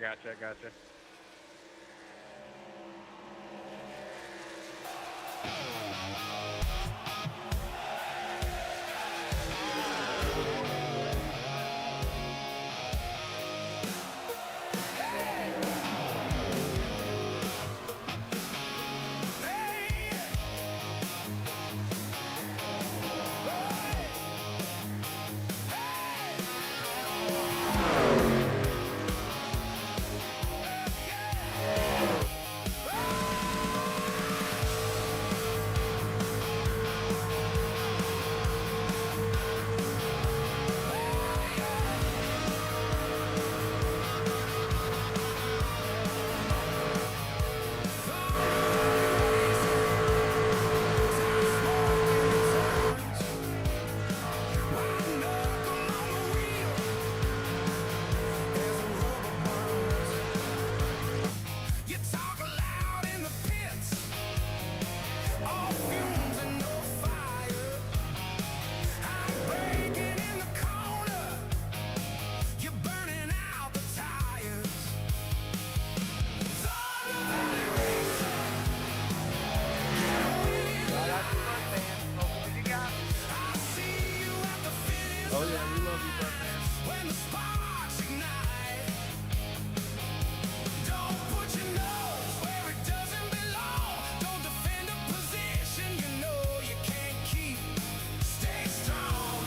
gotcha. Oh yeah, we love you, Buck man. When the sparks ignite, don't put your nose where it doesn't belong. Don't defend a position you know you can't keep. Stay strong.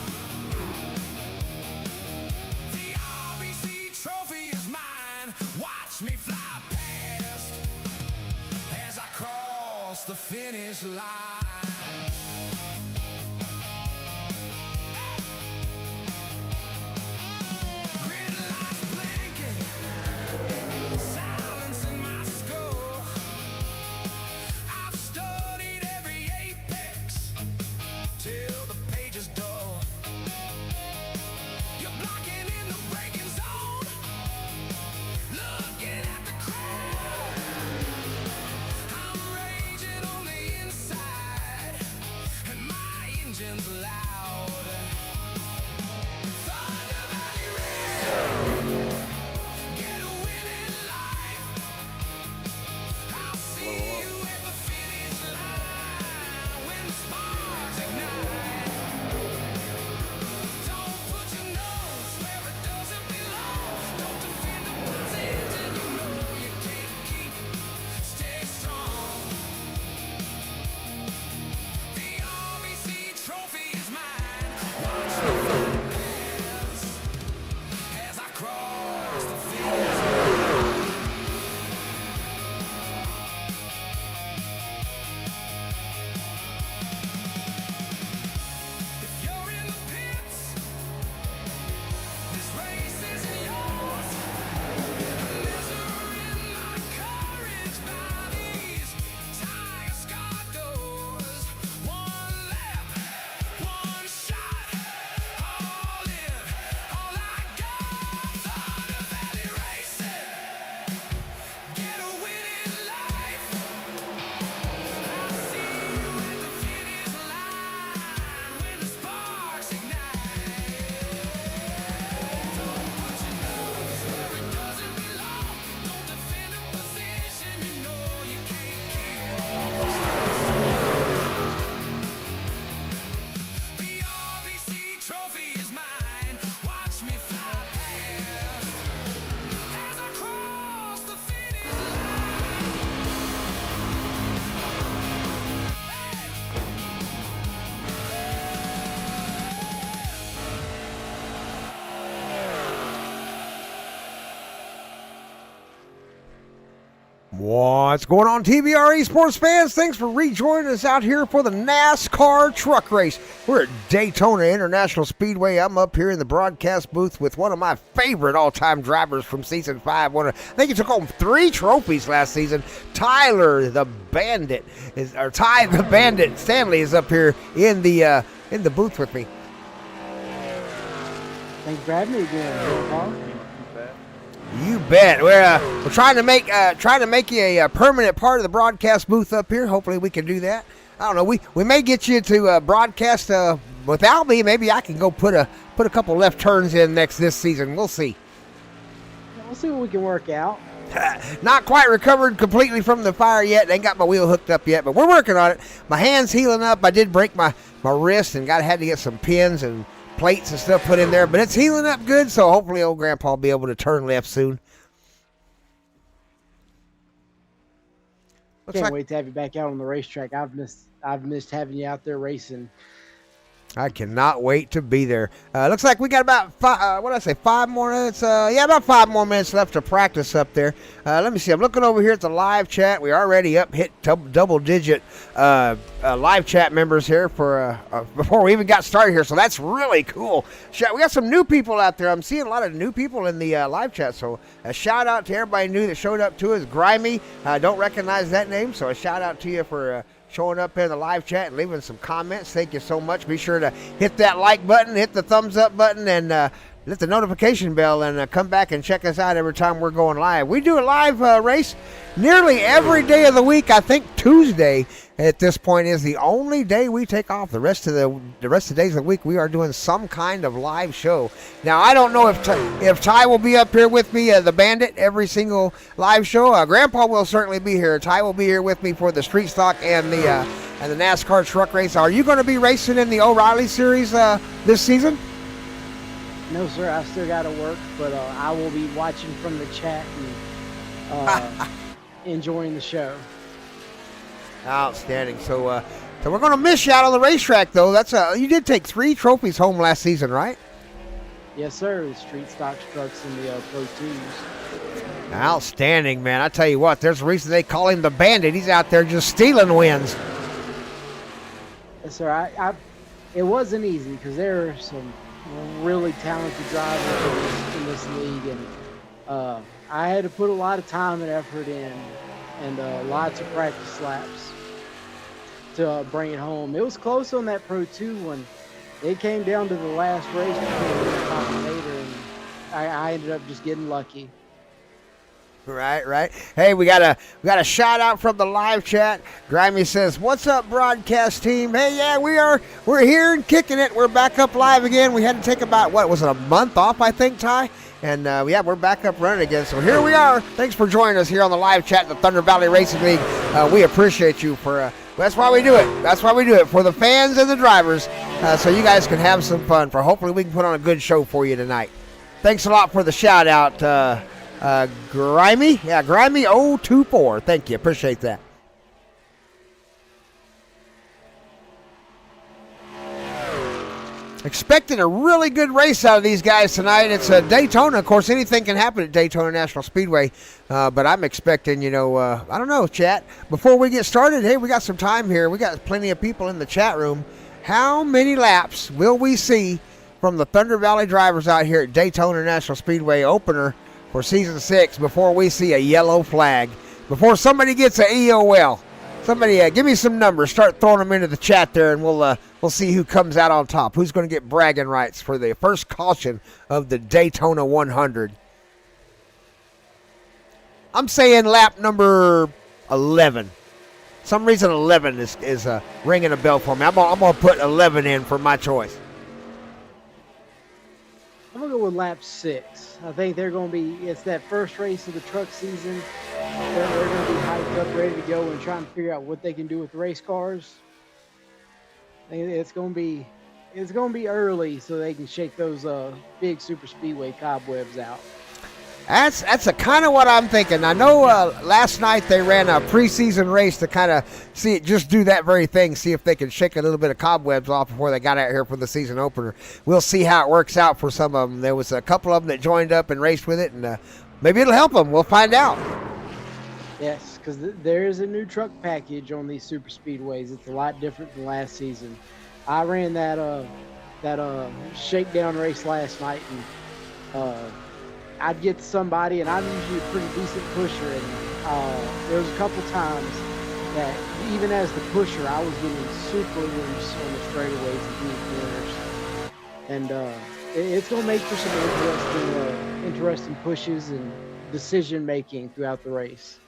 The RBC trophy is mine. Watch me fly past as I cross the finish line. What's going on, TBR Esports fans? Thanks for rejoining us out here for the NASCAR truck race. We're at Daytona International Speedway. I'm up here in the broadcast booth with one of my favorite all-time drivers from Season 5. I think he took home 3 trophies last season. Ty the Bandit Stanley is up here in the booth with me. Thanks for having me again, Paul. You bet. We're trying to make you a permanent part of the broadcast booth up here. Hopefully we can do that. I don't know. We may get you to broadcast without me. Maybe I can go put a couple left turns in this season. We'll see. We'll see what we can work out. Not quite recovered completely from the fire yet. Ain't got my wheel hooked up yet, but we're working on it. My hand's healing up. I did break my wrist and had to get some pins and plates and stuff put in there, but it's healing up good, so hopefully old Grandpa will be able to turn left soon. Can't wait to have you back out on the racetrack. I've missed having you out there racing. I cannot wait to be there. Looks like we got about 5 more minutes? About 5 more minutes left to practice up there. Let me see. I'm looking over here at the live chat. We already hit double-digit live chat members here for before we even got started here. So that's really cool. We got some new people out there. I'm seeing a lot of new people in the live chat. So a shout out to everybody new that showed up to us. Grimy, I don't recognize that name. So a shout out to you for showing up in the live chat and leaving some comments. Thank you so much. Be sure to hit that like button, hit the thumbs up button, and hit the notification bell, and come back and check us out every time we're going live. We do a live race nearly every day of the week. I think Tuesday at this point is the only day we take off. The rest of the days of the week we are doing some kind of live show. Now I don't know if Ty will be up here with me, the Bandit, every single live show. Grandpa will certainly be here. Ty will be here with me for the street stock and the NASCAR truck race. Are you going to be racing in the O'Reilly series this season? No, sir. I still got to work, but I will be watching from the chat and enjoying the show. Outstanding. So we're going to miss you out on the racetrack, though. You did take 3 trophies home last season, right? Yes, sir. The street stock trucks and the Pro 2s. Outstanding, man. I tell you what, there's a reason they call him the Bandit. He's out there just stealing wins. Yes, sir. It wasn't easy because there are some really talented drivers in this league, and I had to put a lot of time and effort in, and lots of practice laps to bring it home. It was close on that Pro 2 when it came down to the last race between the Combinator, and I ended up just getting lucky. Right. Hey, we got a shout out from the live chat. Grimy says, "What's up, broadcast team?" Hey, yeah, we're here and kicking it. We're back up live again. We had to take about a month off, I think, Ty, and we're back up running again. So here we are. Thanks for joining us here on the live chat in the Thunder Valley Racing League. We appreciate you for. That's why we do it. That's why we do it, for the fans and the drivers, so you guys can have some fun. Hopefully we can put on a good show for you tonight. Thanks a lot for the shout out. Grimy 024. Thank you. Appreciate that. Expecting a really good race out of these guys tonight. It's Daytona. Of course, anything can happen at Daytona National Speedway. But I'm expecting, I don't know, chat. Before we get started, hey, we got some time here. We got plenty of people in the chat room. How many laps will we see from the Thunder Valley drivers out here at Daytona National Speedway opener for Season 6 before we see a yellow flag? Before somebody gets an EOL? Somebody give me some numbers. Start throwing them into the chat there, and we'll see who comes out on top. Who's going to get bragging rights for the first caution of the Daytona 100? I'm saying lap number 11. Some reason 11 is ringing a bell for me. I'm going to put 11 in for my choice. I'm going to go with lap 6. I think it's that first race of the truck season. They're going to be hyped up, ready to go, and trying to figure out what they can do with the race cars. I think it's going to be early so they can shake those big super speedway cobwebs out. That's a kind of what I'm thinking. I know last night they ran a preseason race to kind of just do that very thing, see if they can shake a little bit of cobwebs off before they got out here for the season opener. We'll see how it works out for some of them. There was a couple of them that joined up and raced with it, and maybe it'll help them. We'll find out. Yes, because there is a new truck package on these super speedways. It's a lot different than last season. I ran that shakedown race last night, and I'd get to somebody, and I'm usually a pretty decent pusher, and there was a couple times that even as the pusher, I was getting super loose on the straightaways and deep corners, and it's going to make for some interesting pushes and decision making throughout the race.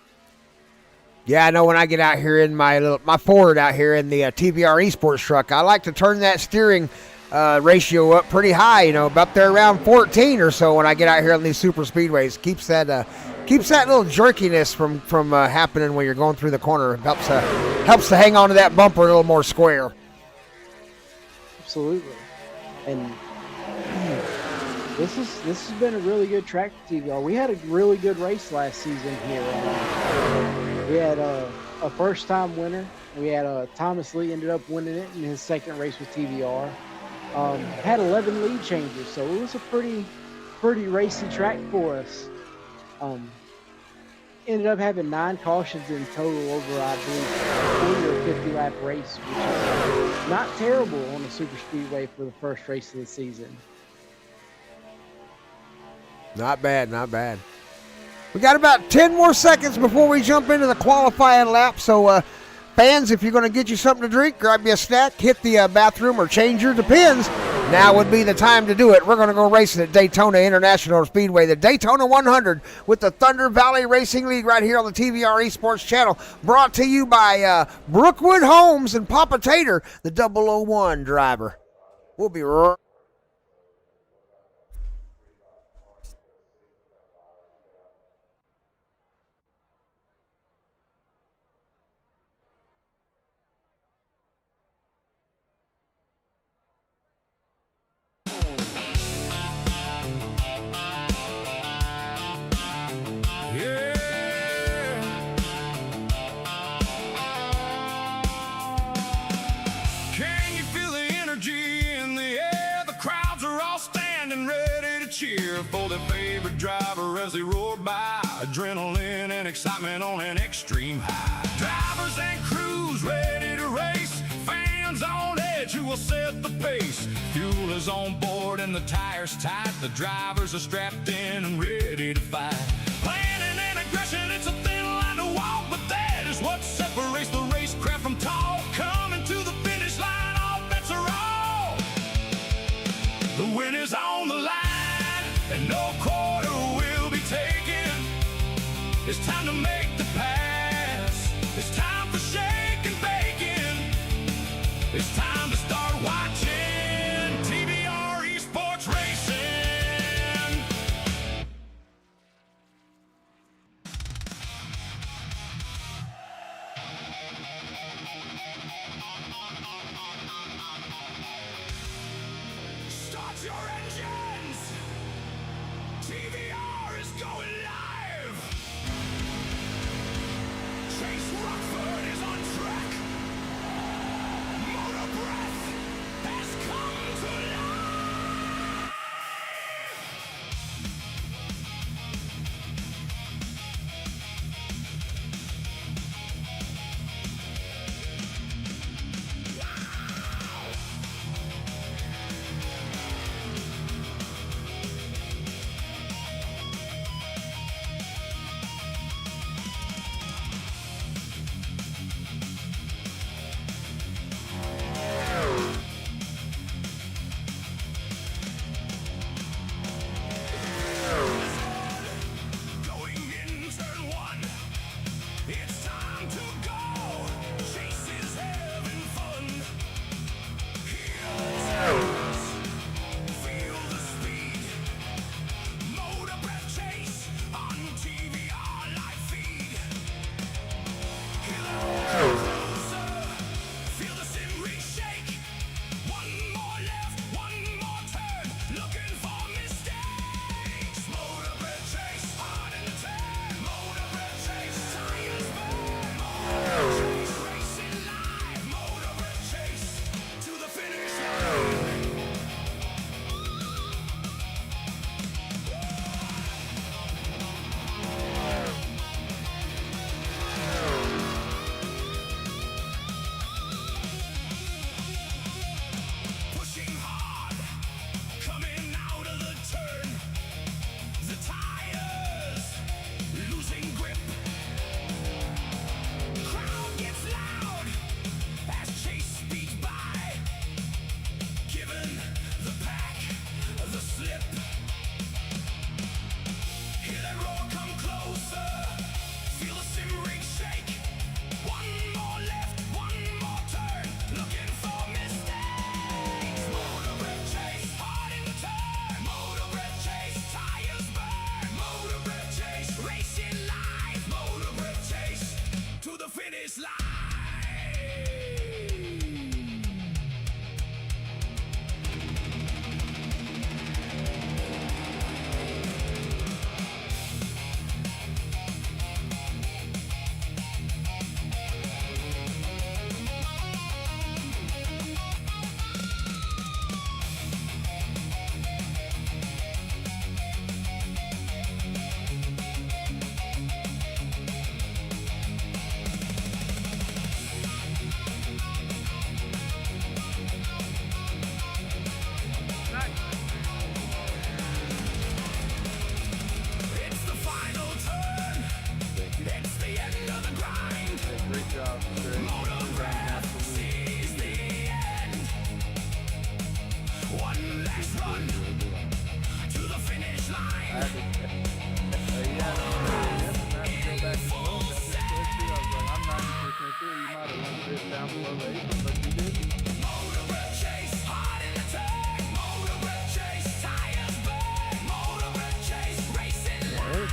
Yeah, I know when I get out here in my Ford out here in the TVR Esports truck, I like to turn that steering ratio up pretty high, about there around 14 or so when I get out here on these super speedways. Keeps that little jerkiness from happening when you're going through the corner. Helps to hang on to that bumper a little more square. Absolutely. And this has been a really good track for TVR. We had a really good race last season here. We had a first-time winner. We had Thomas Lee ended up winning it in his second race with TVR. Had 11 lead changes, so it was a pretty racy track for us. Ended up having 9 cautions in total over, I believe, 40 or 50 lap race, which is not terrible on a super speedway for the first race of the season. Not bad, not bad. We got about 10 more seconds before we jump into the qualifying lap, so fans, if you're going to get you something to drink, grab you a snack, hit the bathroom, or change your depends, now would be the time to do it. We're going to go racing at Daytona International Speedway, the Daytona 100 with the Thunder Valley Racing League right here on the TVR Esports channel, brought to you by Brookwood Homes and Papa Tater, the 001 driver. We'll be right. For their favorite driver as they roar by, adrenaline and excitement on an extreme high. Drivers and crews ready to race, fans on edge who will set the pace. Fuel is on board and the tires tight, the drivers are strapped in and ready to fight. Planning and aggression, it's a thin line to walk, but that is what separates the racecraft from talk. Coming to the finish line, all bets are off. The win is on the line, and no quarter will be taken. It's time to make the pass. It's time for shake and bacon. It's time to start watching TVR Esports Racing. Start your engines. TVR is going live!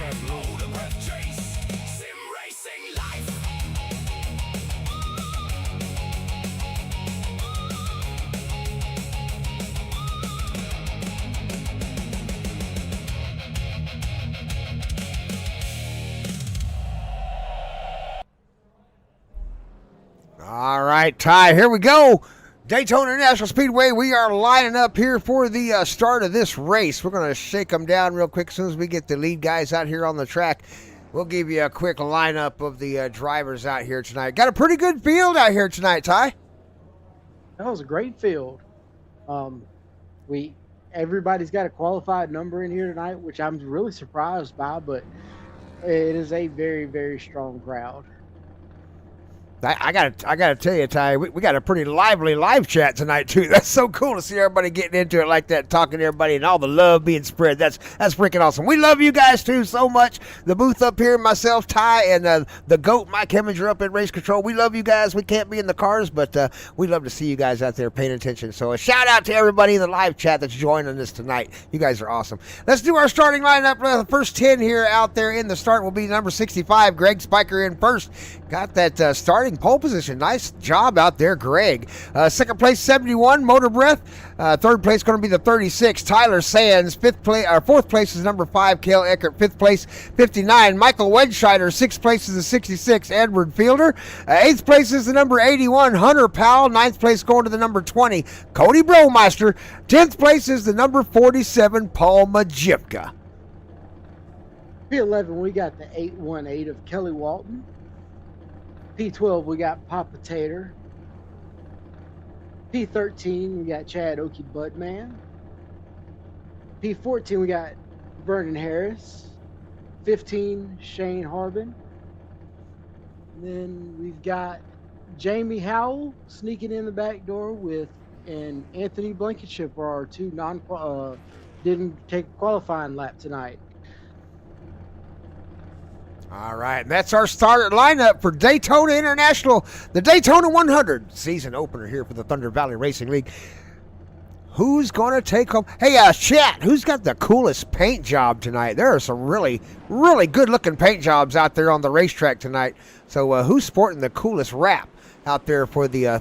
Motor breath chase, sim racing life. All right, Ty, here we go. Daytona International Speedway, we are lining up here for the start of this race. We're going to shake them down real quick as soon as we get the lead guys out here on the track. We'll give you a quick lineup of the drivers out here tonight. Got a pretty good field out here tonight, Ty. That was a great field. Everybody's got a qualified number in here tonight, which I'm really surprised by, but it is a very, very strong crowd. I gotta tell you, Ty, we got a pretty lively live chat tonight too. That's so cool to see everybody getting into it like that, talking to everybody, and all the love being spread. That's freaking awesome. We love you guys too so much. The booth up here, myself, Ty, and the GOAT, Mike Hemmings, are up at Race Control. We love you guys. We can't be in the cars, but we love to see you guys out there paying attention. So a shout out to everybody in the live chat that's joining us tonight. You guys are awesome. Let's do our starting lineup. The first 10 here out there in the start will be number 65, Greg Spiker in first. Got that starting pole position. Nice job out there, Greg. Second place, 71, Motor Breath. Third place going to be the 36, Tyler Sands. Fourth place is number 5, Cale Eckert. Fifth place, 59, Michael Wedscheider. Sixth place is the 66, Edward Fielder. Eighth place is the number 81, Hunter Powell. Ninth place going to the number 20, Cody Bromeister. 10th place is the number 47, Paul Majipka. P11, we got the 818 of Kelly Walton. P12, we got Papa Tater. P13, we got Chad Okie Budman. P14, we got Vernon Harris. 15, Shane Harbin. And then we've got Jamie Howell sneaking in the back door and Anthony Blankenship for our two didn't take a qualifying lap tonight. All right, and that's our starter lineup for Daytona International, the Daytona 100 season opener here for the Thunder Valley Racing League. Who's going to take home? Hey, chat, who's got the coolest paint job tonight? There are some really, really good-looking paint jobs out there on the racetrack tonight. So who's sporting the coolest wrap out there for the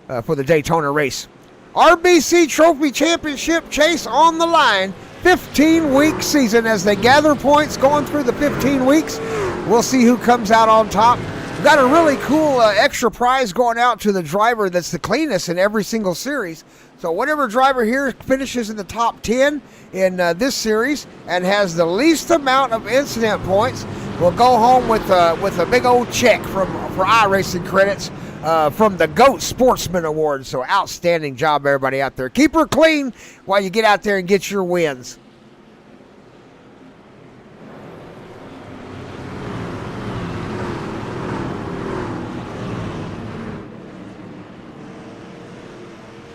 Daytona race? RBC Trophy Championship chase on the line. 15-week season as they gather points going through the 15 weeks. We'll see who comes out on top. We've got a really cool extra prize going out to the driver that's the cleanest in every single series. So whatever driver here finishes in the top 10 in this series and has the least amount of incident points will go home with a big old check for iRacing credits from the GOAT Sportsman Award. So outstanding job, everybody out there. Keep her clean while you get out there and get your wins.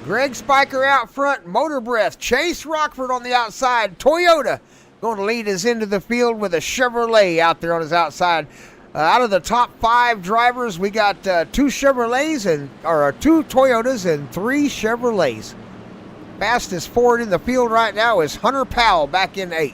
Greg Spiker out front, Motor Breath. Chase Rockford on the outside. Toyota going to lead us into the field with a Chevrolet out there on his outside. Out of the top 5 drivers, we got 2 Toyotas and 3 Chevrolets. Fastest forward in the field right now is Hunter Powell back in 8th.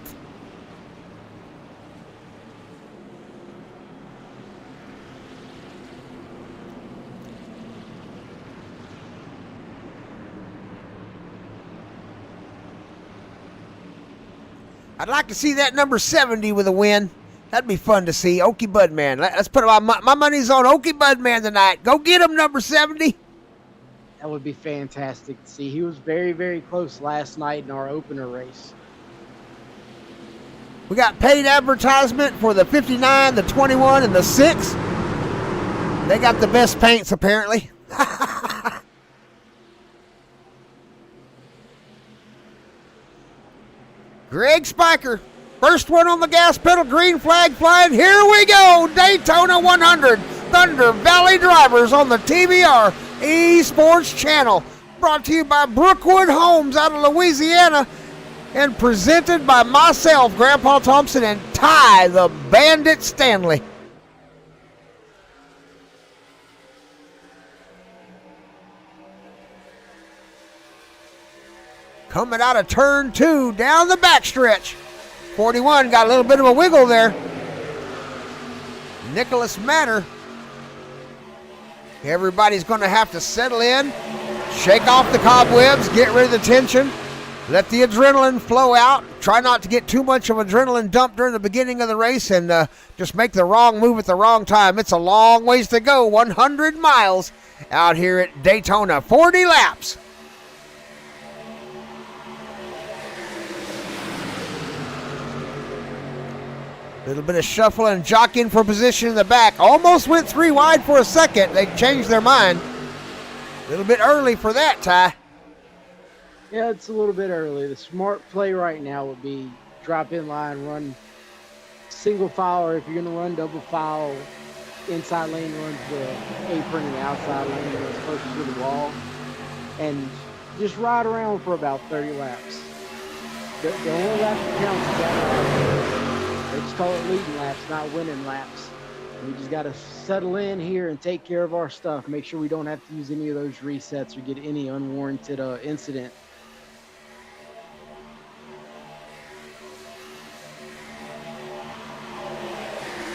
I'd like to see that number 70 with a win. That'd be fun to see. Okie Budman. Let's put my money's on Okie Budman tonight. Go get him, number 70. That would be fantastic to see. He was very, very close last night in our opener race. We got paid advertisement for the 59, the 21, and the 6. They got the best paints, apparently. Greg Spiker, first one on the gas pedal, green flag flying. Here we go, Daytona 100, Thunder Valley Drivers on the TBR Esports Channel. Brought to you by Brookwood Homes out of Louisiana and presented by myself, Grandpa Thompson, and Ty the Bandit Stanley. Coming out of turn 2, down the backstretch. 41 got a little bit of a wiggle there. Nicholas Matter. Everybody's going to have to settle in, shake off the cobwebs, get rid of the tension, let the adrenaline flow out. Try not to get too much of adrenaline dump during the beginning of the race and just make the wrong move at the wrong time. It's a long ways to go, 100 miles out here at Daytona, 40 laps. Little bit of shuffle and jockeying for position in the back. Almost went 3 wide for a second. They changed their mind. A little bit early for that, Ty. Yeah, it's a little bit early. The smart play right now would be drop in line, run single file, or if you're going to run double file, inside lane runs the apron and the outside lane runs closer to the wall. And just ride around for about 30 laps. The only lap that counts is that. They just call it leading laps, not winning laps. We just got to settle in here and take care of our stuff. Make sure we don't have to use any of those resets or get any unwarranted incident.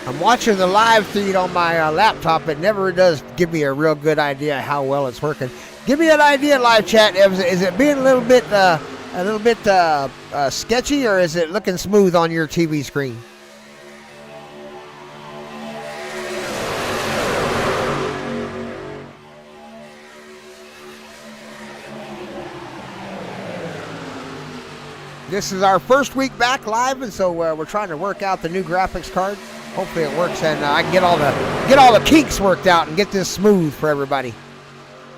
I'm watching the live feed on my laptop. It never does give me a real good idea how well it's working. Give me that idea, live chat. Is it being a little bit sketchy, or is it looking smooth on your TV screen? This is our first week back live, and so we're trying to work out the new graphics card. Hopefully it works, and I can get all the kinks worked out and get this smooth for everybody.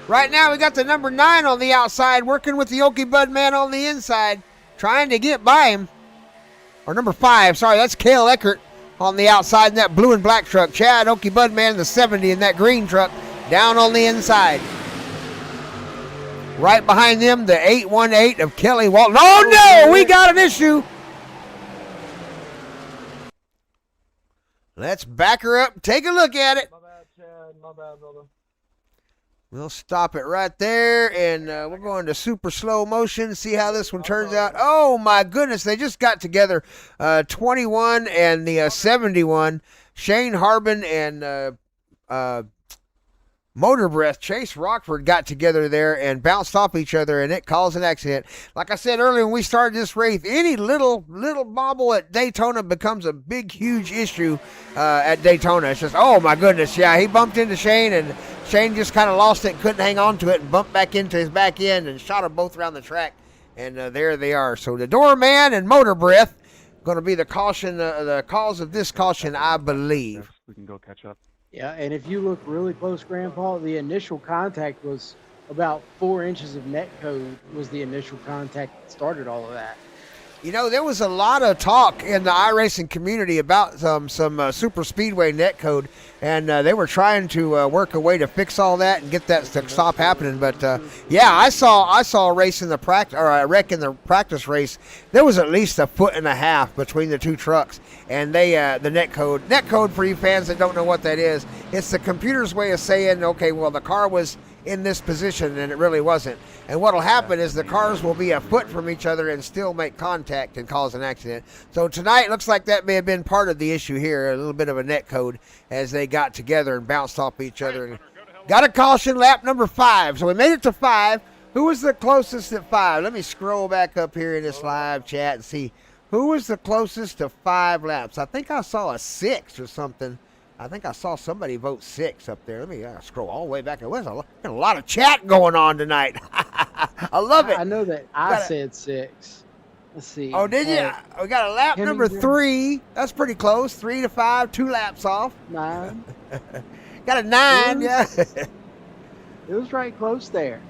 Right now we got the number 9 on the outside, working with the Okie Bud man on the inside, trying to get by him. Or number 5, sorry, that's Cale Eckert on the outside in that blue and black truck. Chad Okie Bud man in the 70 in that green truck, down on the inside. Right behind them, the 818 of Kelly Walton. Oh no, we got an issue. Let's back her up, take a look at it. My bad, Chad. My bad, brother. We'll stop it right there, and we're going to super slow motion, see how this one turns out. Oh, my goodness, they just got together, 21 and the 71. Shane Harbin and Motor Breath, Chase Rockford got together there and bounced off each other, and it caused an accident. Like I said earlier when we started this race, any little bobble at Daytona becomes a big, huge issue at Daytona. It's just, oh my goodness, yeah, he bumped into Shane, and Shane just kind of lost it, couldn't hang on to it, and bumped back into his back end and shot them both around the track, and there they are. So the Doorman and Motor Breath going to be the caution, the cause of this caution, I believe. We can go catch up. Yeah, and if you look really close, Grandpa, the initial contact was about 4 inches of net code was the initial contact that started all of that. You know, there was a lot of talk in the iRacing community about some super speedway net code, and they were trying to work a way to fix all that and get that to stop happening. But yeah, I saw a race in the practice, or a wreck in the practice race. There was at least 1.5 feet between the two trucks, and they the net code for you fans that don't know what that is, it's the computer's way of saying, okay, well the car was in this position and it really wasn't. And what'll happen is the cars will be 1 foot from each other and still make contact and cause an accident. So tonight looks like that may have been part of the issue here, a little bit of a net code as they got together and bounced off each other. And got a caution, lap number 5. So we made it to 5. Who was the closest at 5? Let me scroll back up here in this live chat and see who was the closest to 5 laps. I think I saw a 6 or something. I think I saw somebody vote 6 up there. Let me scroll all the way back. There was a lot of chat going on tonight. I love it. I know that I said 6. Let's see. Oh, did you? We got a lap number 3. That's pretty close. 3 to 5, 2 laps off. 9. Got a 9, yeah. It was right close there.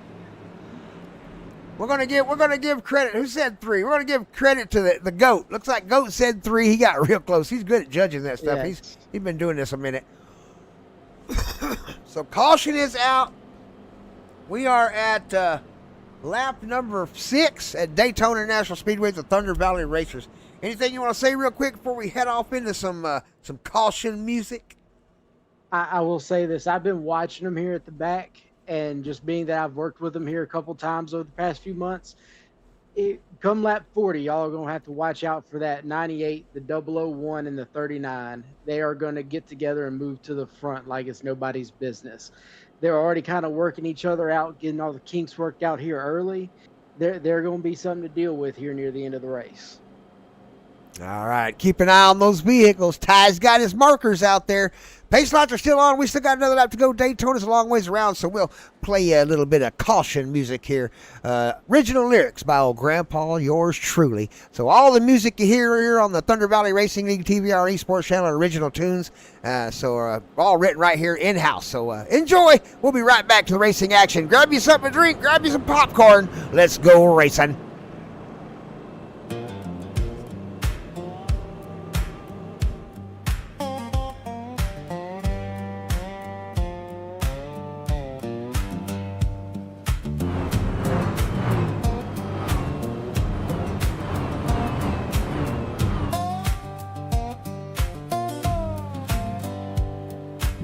We're gonna give credit. Who said 3? We're gonna give credit to the GOAT. Looks like GOAT said 3. He got real close. He's good at judging that stuff. Yeah. He's been doing this a minute. So caution is out. We are at lap number 6 at Daytona International Speedway with the Thunder Valley Racers. Anything you want to say real quick before we head off into some caution music? I will say this. I've been watching them here at the back, and just being that I've worked with them here a couple times over the past few months, Come lap 40, y'all are going to have to watch out for that 98, the 001, and the 39. They are going to get together and move to the front like it's nobody's business. They're already kind of working each other out, getting all the kinks worked out here early. They're going to be something to deal with here near the end of the race. All right, keep an eye on those vehicles. Ty's got his markers out there. Pace lots are still on. We still got another lap to go. Daytona's a long ways around, so we'll play you a little bit of caution music here. Original lyrics by old Grandpa, yours truly. So all the music you hear here on the Thunder Valley Racing League TVR Esports channel are original tunes. All written right here in-house. So enjoy. We'll be right back to the racing action. Grab you something to drink. Grab you some popcorn. Let's go racing.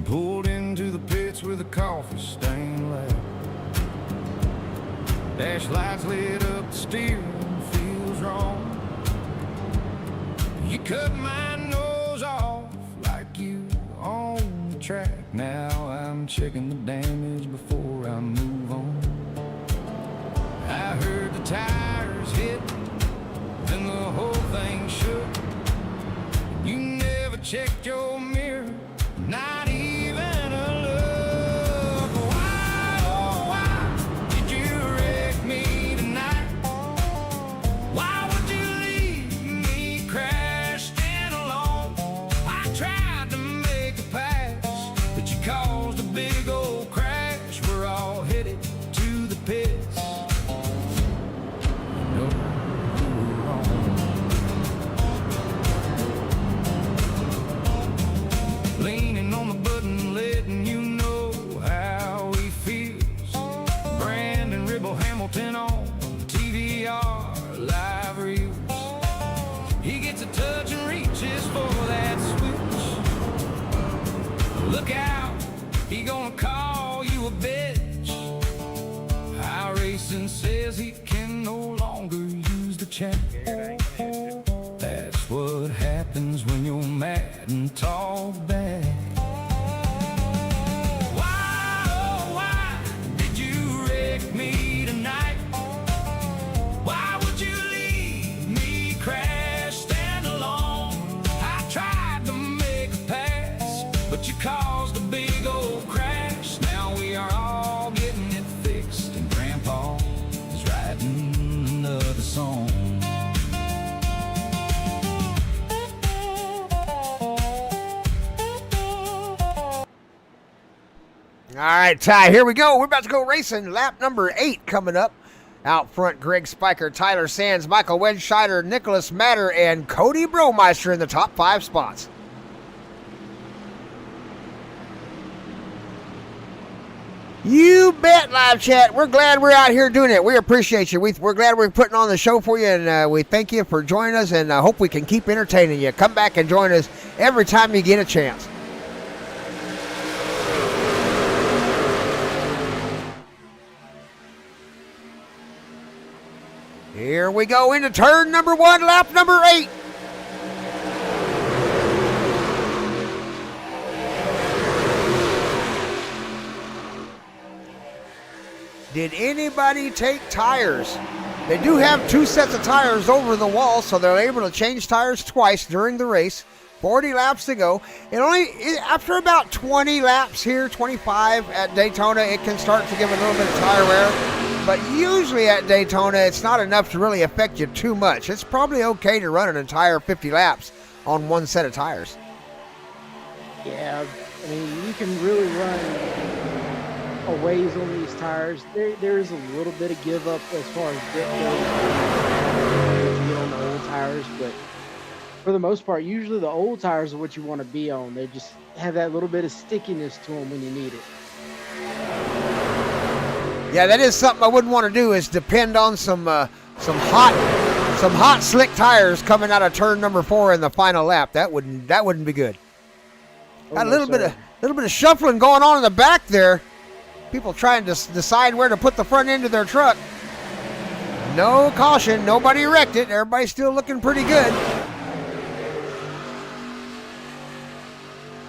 Pulled into the pits with a coffee stained lap. Dash lights lit up, the steering feels wrong. You cut my nose off like you on the track. Now I'm checking the damage before I move on. I heard the tires hit, then the whole thing shook. You never checked your mirror, not even a look. Why, oh why did you wreck me tonight? Why would you leave me crashed in alone? I tried to make a pass, but you caused a big old crash. We're all headed to the pits. No, you were wrong. Leaning on the button, letting you know how he feels. Brandon Ribble Hamilton on TVR live reels. He gets a touch and reaches for that switch. Look out, he gonna call you a bitch. iRacing says he can no longer use the chat. That's what happens when you're mad and talk back. Why, oh why did you wreck me tonight? Why would you leave me crashed and alone? I tried to make a pass, but you caused a big old crash. Now we are all getting it fixed, and Grandpa is writing another song. All right, Ty, here we go. We're about to go racing. Lap number 8 coming up. Out front, Greg Spiker, Tyler Sands, Michael Wedscheider, Nicholas Matter, and Cody Bromeister in the top 5 spots. You bet, live chat. We're glad we're out here doing it. We appreciate you. We're glad we're putting on the show for you, and we thank you for joining us, and I hope we can keep entertaining you. Come back and join us every time you get a chance. Here we go into turn number 1, lap number 8. Did anybody take tires? They do have 2 sets of tires over the wall, so they're able to change tires twice during the race. 40 laps to go. After about 20 laps here, 25 at Daytona, it can start to give a little bit of tire wear. But usually at Daytona, it's not enough to really affect you too much. It's probably okay to run an entire 50 laps on 1 set of tires. Yeah, I mean, you can really run a ways on these tires. There is a little bit of give up as far as grip goes to get on the old tires, but for the most part, usually the old tires are what you want to be on. They just have that little bit of stickiness to them when you need it. Yeah, that is something I wouldn't want to do, is depend on some hot slick tires coming out of turn number 4 in the final lap. That wouldn't be good. Got a little bit of shuffling going on in the back there. People trying to decide where to put the front end of their truck. No caution. Nobody wrecked it. Everybody's still looking pretty good.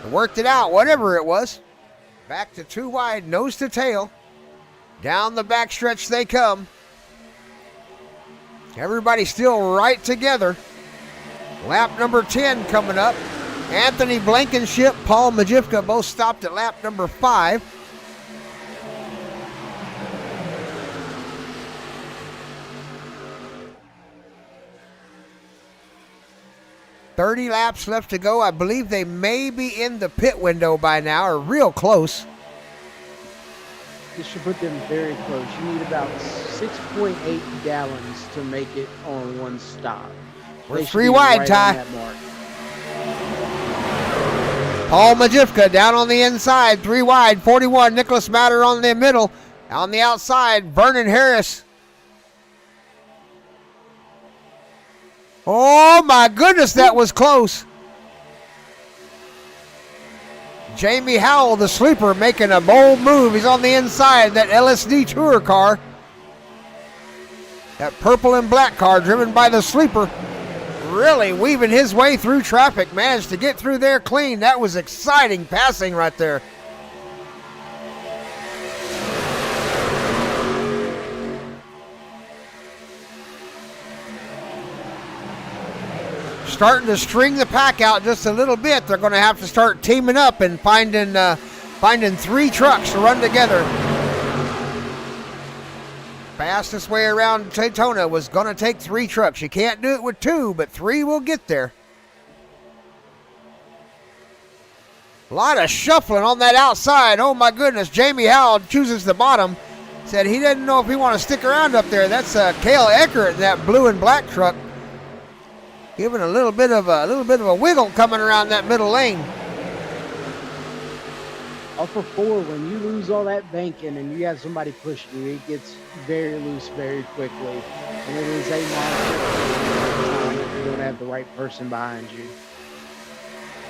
Worked it out, whatever it was. Back to 2 wide, nose to tail. Down the backstretch they come. Everybody still right together. Lap number 10 coming up. Anthony Blankenship, Paul Majivka both stopped at lap number 5. $30 laps left to go. I believe they may be in the pit window by now, or real close. This should put them very close. You need about 6.8 gallons to make it on one stop. We're 3 wide, right Ty. on that mark. Paul Majivka down on the inside, 3 wide, 41. Nicholas Matter on the middle. On the outside, Vernon Harris. Oh my goodness, that was close. Jamie Howell, the sleeper, making a bold move. He's on the inside, that LSD Tour car. That purple and black car driven by the sleeper. Really weaving his way through traffic. Managed to get through there clean. That was exciting passing right there. Starting to string the pack out just a little bit. They're going to have to start teaming up and finding 3 trucks to run together. Fastest way around Daytona was going to take 3 trucks. You can't do it with 2, but 3 will get there. A lot of shuffling on that outside. Oh my goodness. Jamie Howell chooses the bottom. Said he didn't know if he want to stick around up there. That's Cale Eckert in that blue and black truck. Giving a little bit of a wiggle coming around that middle lane. Off of 4, when you lose all that banking and you have somebody pushing you, it gets very loose very quickly. And it is a monster if you don't have the right person behind you.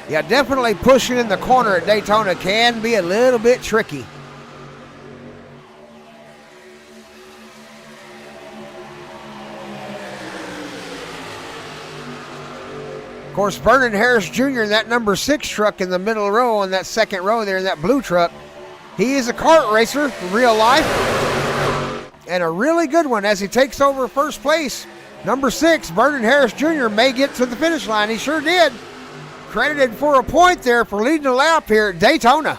Yeah, definitely pushing in the corner at Daytona can be a little bit tricky. Of course, Vernon Harris Jr. in that number 6 truck in the middle row, in that second row there in that blue truck. He is a kart racer in real life, and a really good one as he takes over first place. Number 6, Vernon Harris Jr. may get to the finish line. He sure did. Credited for a point there for leading a lap here at Daytona.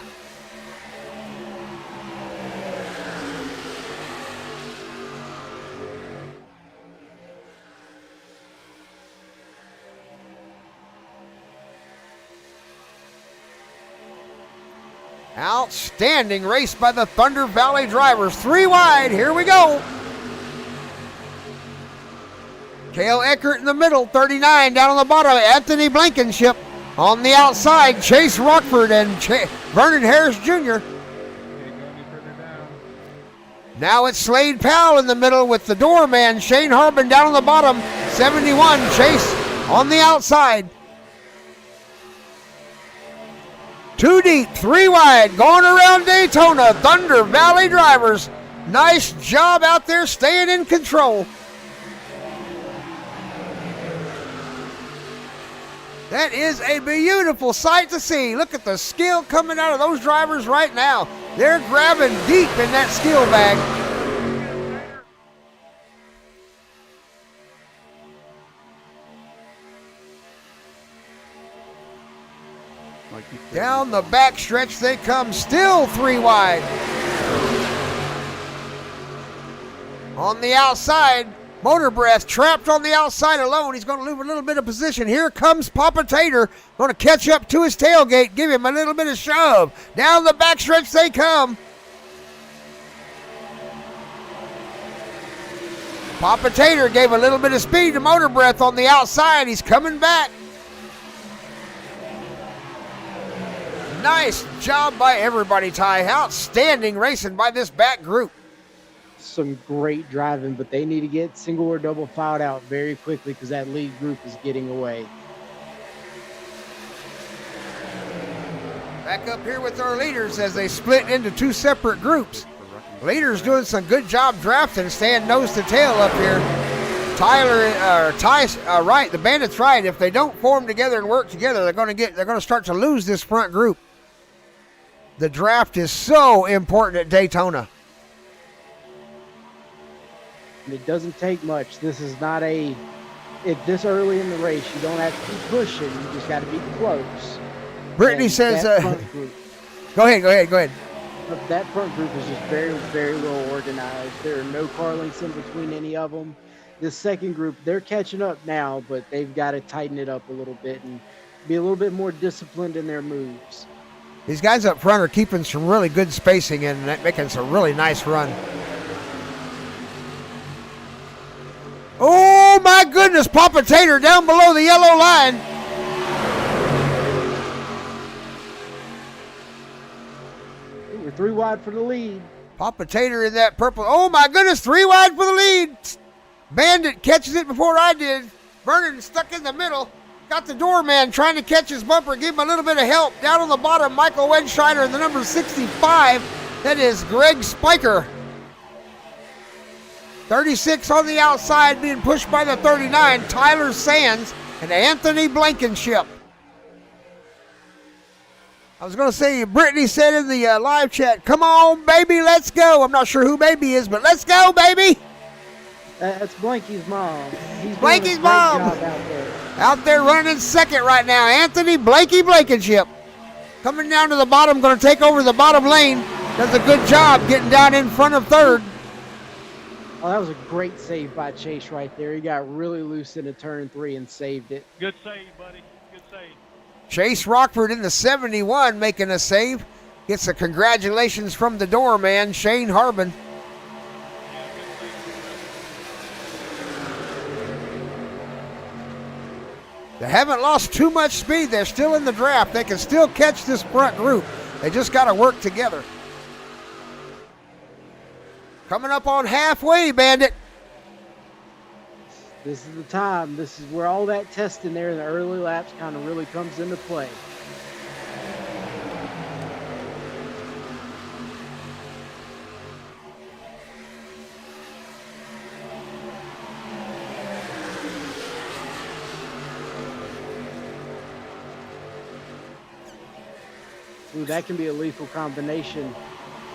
Outstanding race by the Thunder Valley drivers. 3 wide, here we go. Cale Eckert in the middle, 39 down on the bottom. Anthony Blankenship on the outside. Chase Rockford and Vernon Harris Jr. Now it's Slade Powell in the middle with the doorman Shane Harbin down on the bottom. 71, Chase on the outside. 2 deep, 3 wide, going around Daytona. Thunder Valley drivers. Nice job out there staying in control. That is a beautiful sight to see. Look at the skill coming out of those drivers right now. They're grabbing deep in that skill bag. Down the back stretch they come, still 3 wide. On the outside, Motor Breath trapped on the outside alone. He's going to lose a little bit of position. Here comes Papa Tater, going to catch up to his tailgate, give him a little bit of shove. Down the back stretch they come. Papa Tater gave a little bit of speed to Motor Breath on the outside. He's coming back. Nice job by everybody, Ty. Outstanding racing by this back group. Some great driving, but they need to get single or double filed out very quickly because that lead group is getting away. Back up here with our leaders as they split into 2 separate groups. Leader's doing some good job drafting, staying nose to tail up here. Right, the Bandits right. If they don't form together and work together, they're going to start to lose this front group. The draft is so important at Daytona. And it doesn't take much. This is not this early in the race. You don't have to keep pushing. You just got to be close. Brittany And says, that front group, go ahead. that front group is just very, very well organized. There are no car links in between any of them. This second group, they're catching up now, but they've got to tighten it up a little bit and be a little bit more disciplined in their moves. These guys up front are keeping some really good spacing and making some really nice run. Oh my goodness, Papa Tater down below the yellow line. We're 3 wide for the lead. Papa Tater in that purple. Oh my goodness, 3 wide for the lead. Bandit catches it before I did. Vernon stuck in the middle. Got the doorman trying to catch his bumper, give him a little bit of help. Down on the bottom, Michael Wenscheider in the number 65. That is Greg Spiker. 36 on the outside, being pushed by the 39, Tyler Sands and Anthony Blankenship. I was going to say, Brittany said in the live chat, come on, baby, let's go. I'm not sure who baby is, but let's go, baby. That's Blanky's mom. He's Blanky's doing a great mom. job out there. Out there running second right now, Anthony Blankenship. Coming down to the bottom, going to take over the bottom lane. Does a good job getting down in front of third. Oh, that was a great save by Chase right there. He got really loose into turn 3 and saved it. Good save, buddy. Good save. Chase Rockford in the 71 making a save. Gets a congratulations from the doorman, Shane Harbin. They haven't lost too much speed. They're still in the draft. They can still catch this front group. They just got to work together. Coming up on halfway, Bandit. This is the time. This is where all that testing there in the early laps kind of really comes into play. Ooh, that can be a lethal combination.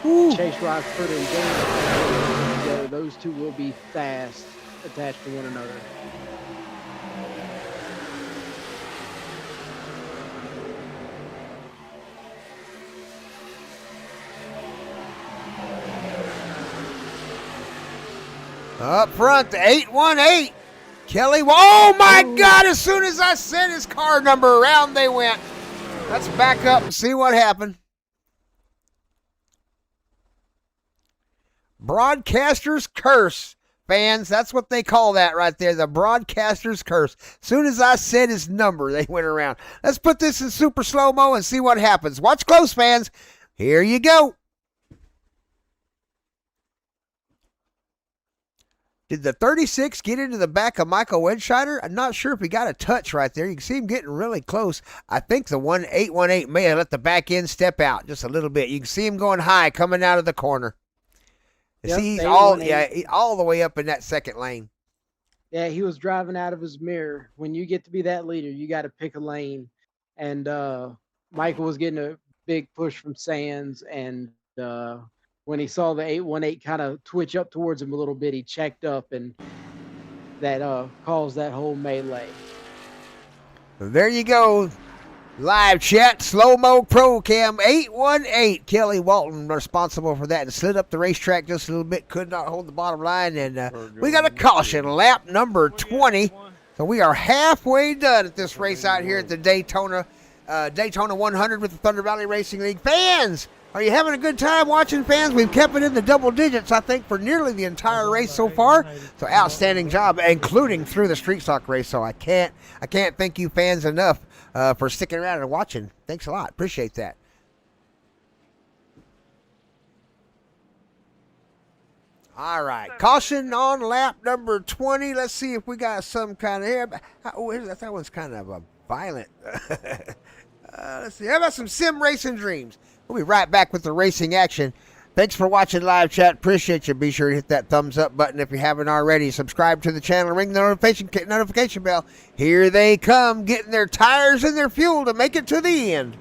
Ooh. Chase Rockford and James together. Those two will be fast attached to one another. Up front, the 818. Kelly. Oh my God, as soon as I said his car number, around they went. Let's back up and see what happened. Broadcaster's curse, fans. That's what they call that right there, the broadcaster's curse. As soon as I said his number, they went around. Let's put this in super slow-mo and see what happens. Watch close, fans. Here you go. Did the 36 get into the back of Michael Wenscheider? I'm not sure if he got a touch right there. You can see him getting really close. I think the 818 may have let the back end step out just a little bit. You can see him going high coming out of the corner. Yep, see, he's all the way up in that second lane. Yeah, he was driving out of his mirror. When you get to be that leader, you got to pick a lane. And Michael was getting a big push from Sands, and when he saw the 818 kind of twitch up towards him a little bit, he checked up, and that caused that whole melee. There you go. Live chat, slow-mo pro cam, 818. Kelly Walton responsible for that, and slid up the racetrack just a little bit, could not hold the bottom line, and we got a caution, lap number 20. So we are halfway done at this race out here at the Daytona 100 with the Thunder Valley Racing League. Fans, are you having a good time watching, fans? We've kept it in the double digits, I think, for nearly the entire race so far. So outstanding job, including through the street stock race. So I can't thank you fans enough for sticking around and watching. Thanks a lot. Appreciate that. All right. Caution on lap number 20. Let's see if we got some kind of air. Oh, that one's kind of a violent. Let's see. How about some sim racing dreams? We'll be right back with the racing action Thanks for watching live chat. Appreciate you. Be sure to hit that thumbs up button if you haven't already. Subscribe to the channel. Ring the notification bell. Here they come, getting their tires and their fuel to make it to the end.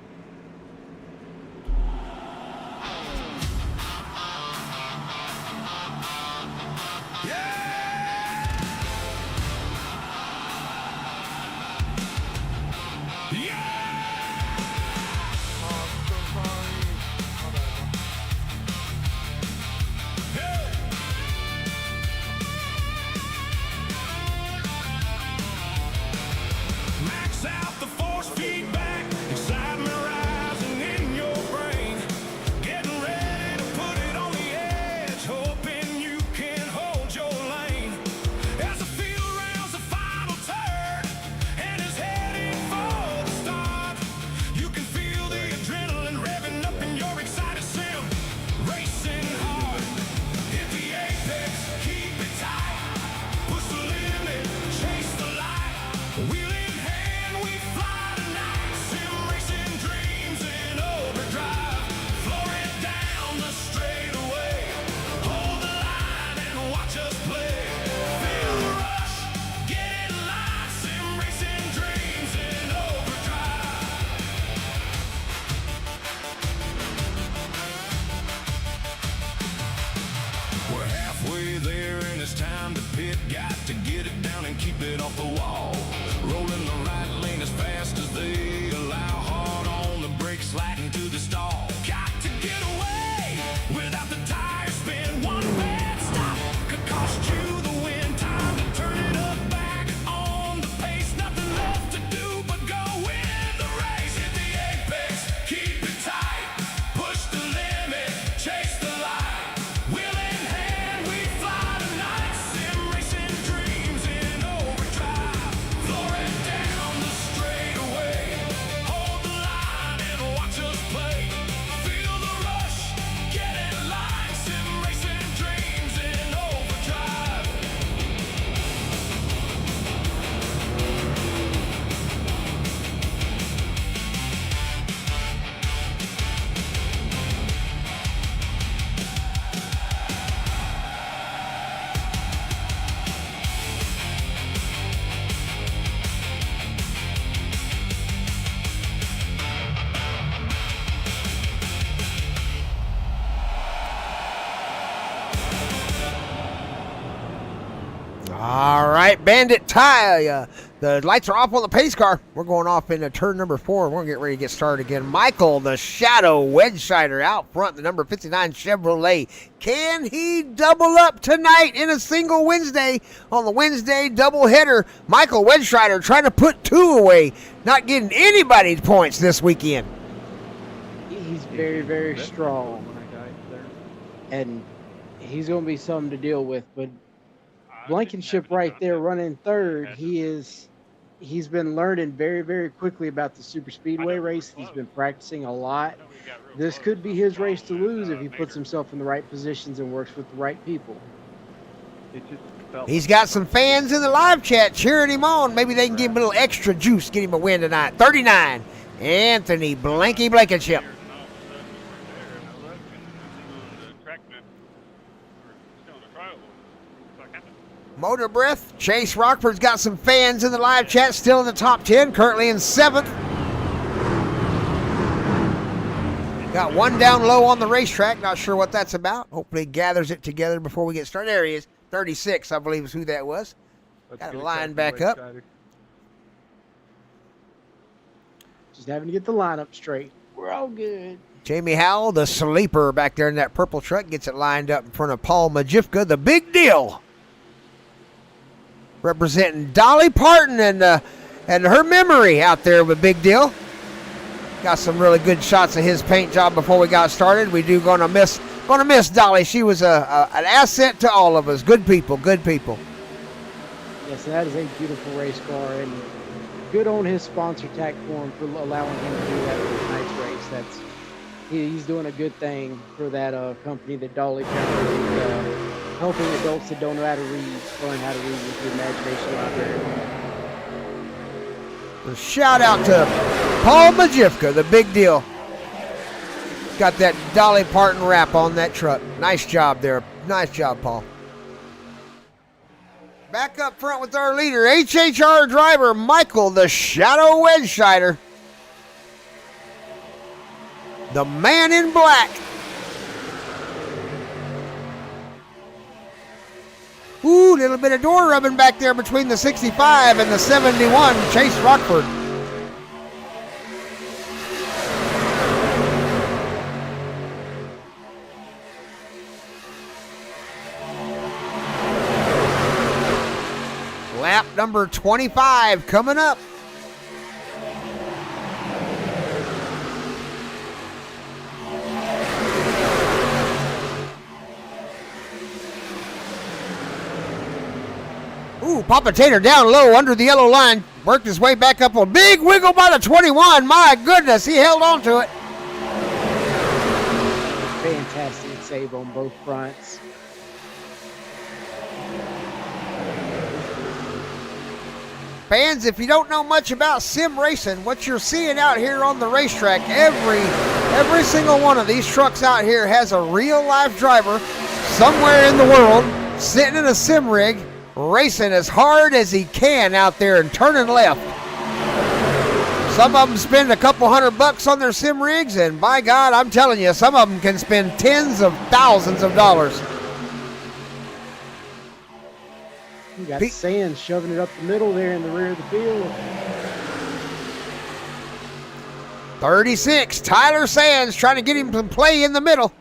Max out the force feedback, excitement rising in your brain. Getting ready to put it on the edge, hoping you can hold your lane. As the field rounds the final turn and is heading for the start, you can feel the adrenaline revving up in your excited sim. Racing hard, hit the apex, keep it tight. Push the limit, chase the light. Wheel in hand, we fly tonight. Sim racing dreams in overdrive. Floor it down the straightaway. Hold the line and watch us play. Feel the rush, get in line. Sim racing dreams in overdrive. We're halfway there and it's time to pit. Got to get it down and keep it off the wall. Rolling the right lane as fast as they allow. Hard on the brakes, sliding to the stall. Got to get away without the tire spin. One bad stop could cost you the win. Time to turn it up, back on the pace. Nothing left to do but go win the race. Hit the apex, keep it tight. Push the limit, chase the light. Wheel in hand, we fly tonight. Sim racing dreams in overdrive. Floor it down the straightaway. Hold the line and watch us play. Feel the rush, get in line. Sim racing dreams in overdrive. All right, Bandit Ty. The lights are off on the pace car. We're going off into turn number 4. We're going to get ready to get started again. Michael, the Shadow Wedgesider, out front, the number 59 Chevrolet. Can he double up tonight in a single Wednesday on the Wednesday doubleheader? Michael Wedgesider trying to put 2 away, not getting anybody's points this weekend. He's very, very strong, and he's going to be something to deal with. But Blankenship right there running third, he's been learning very, very quickly about the super speedway race. He's been practicing a lot. This could be his race to lose if he puts himself in the right positions and works with the right people. He's got some fans in the live chat cheering him on. Maybe they can give him a little extra juice, get him a win tonight. 39, Anthony Blankenship. Motor Breath, Chase Rockford's got some fans in the live chat, still in the top 10, currently in 7th. Got one down low on the racetrack, not sure what that's about. Hopefully he gathers it together before we get started. There he is, 36, I believe is who that was. Got a line back up. Just having to get the lineup straight. We're all good. Jamie Howell, the sleeper back there in that purple truck, gets it lined up in front of Paul Majivka, the big deal. Representing Dolly Parton and her memory out there with Big Deal. Got some really good shots of his paint job before we got started. We do gonna miss Dolly. She was an asset to all of us. Good people, good people. Yes, that is a beautiful race car, and good on his sponsor TAC Forum for allowing him to do that for tonight's race. He's doing a good thing for that company that Dolly founded. Helping adults that don't know how to read learn how to read with the imagination library. A shout out to Paul Majivka, the big deal. Got that Dolly Parton wrap on that truck. Nice job there. Nice job, Paul. Back up front with our leader, HHR driver Michael the Shadow Wedgesider. The man in black. Ooh, little bit of door rubbing back there between the 65 and the 71, Chase Rockford. Lap number 25 coming up. Ooh, Papa Tater down low under the yellow line. Worked his way back up. A big wiggle by the 21. My goodness, he held on to it. Fantastic save on both fronts. Fans, if you don't know much about sim racing, what you're seeing out here on the racetrack, every single one of these trucks out here has a real life driver somewhere in the world sitting in a sim rig racing as hard as he can out there and turning left. Some of them spend a couple $100 on their sim rigs, and by God, I'm telling you, some of them can spend tens of thousands of dollars. You got Sands shoving it up the middle there in the rear of the field. 36, Tyler Sands trying to get him to play in the middle.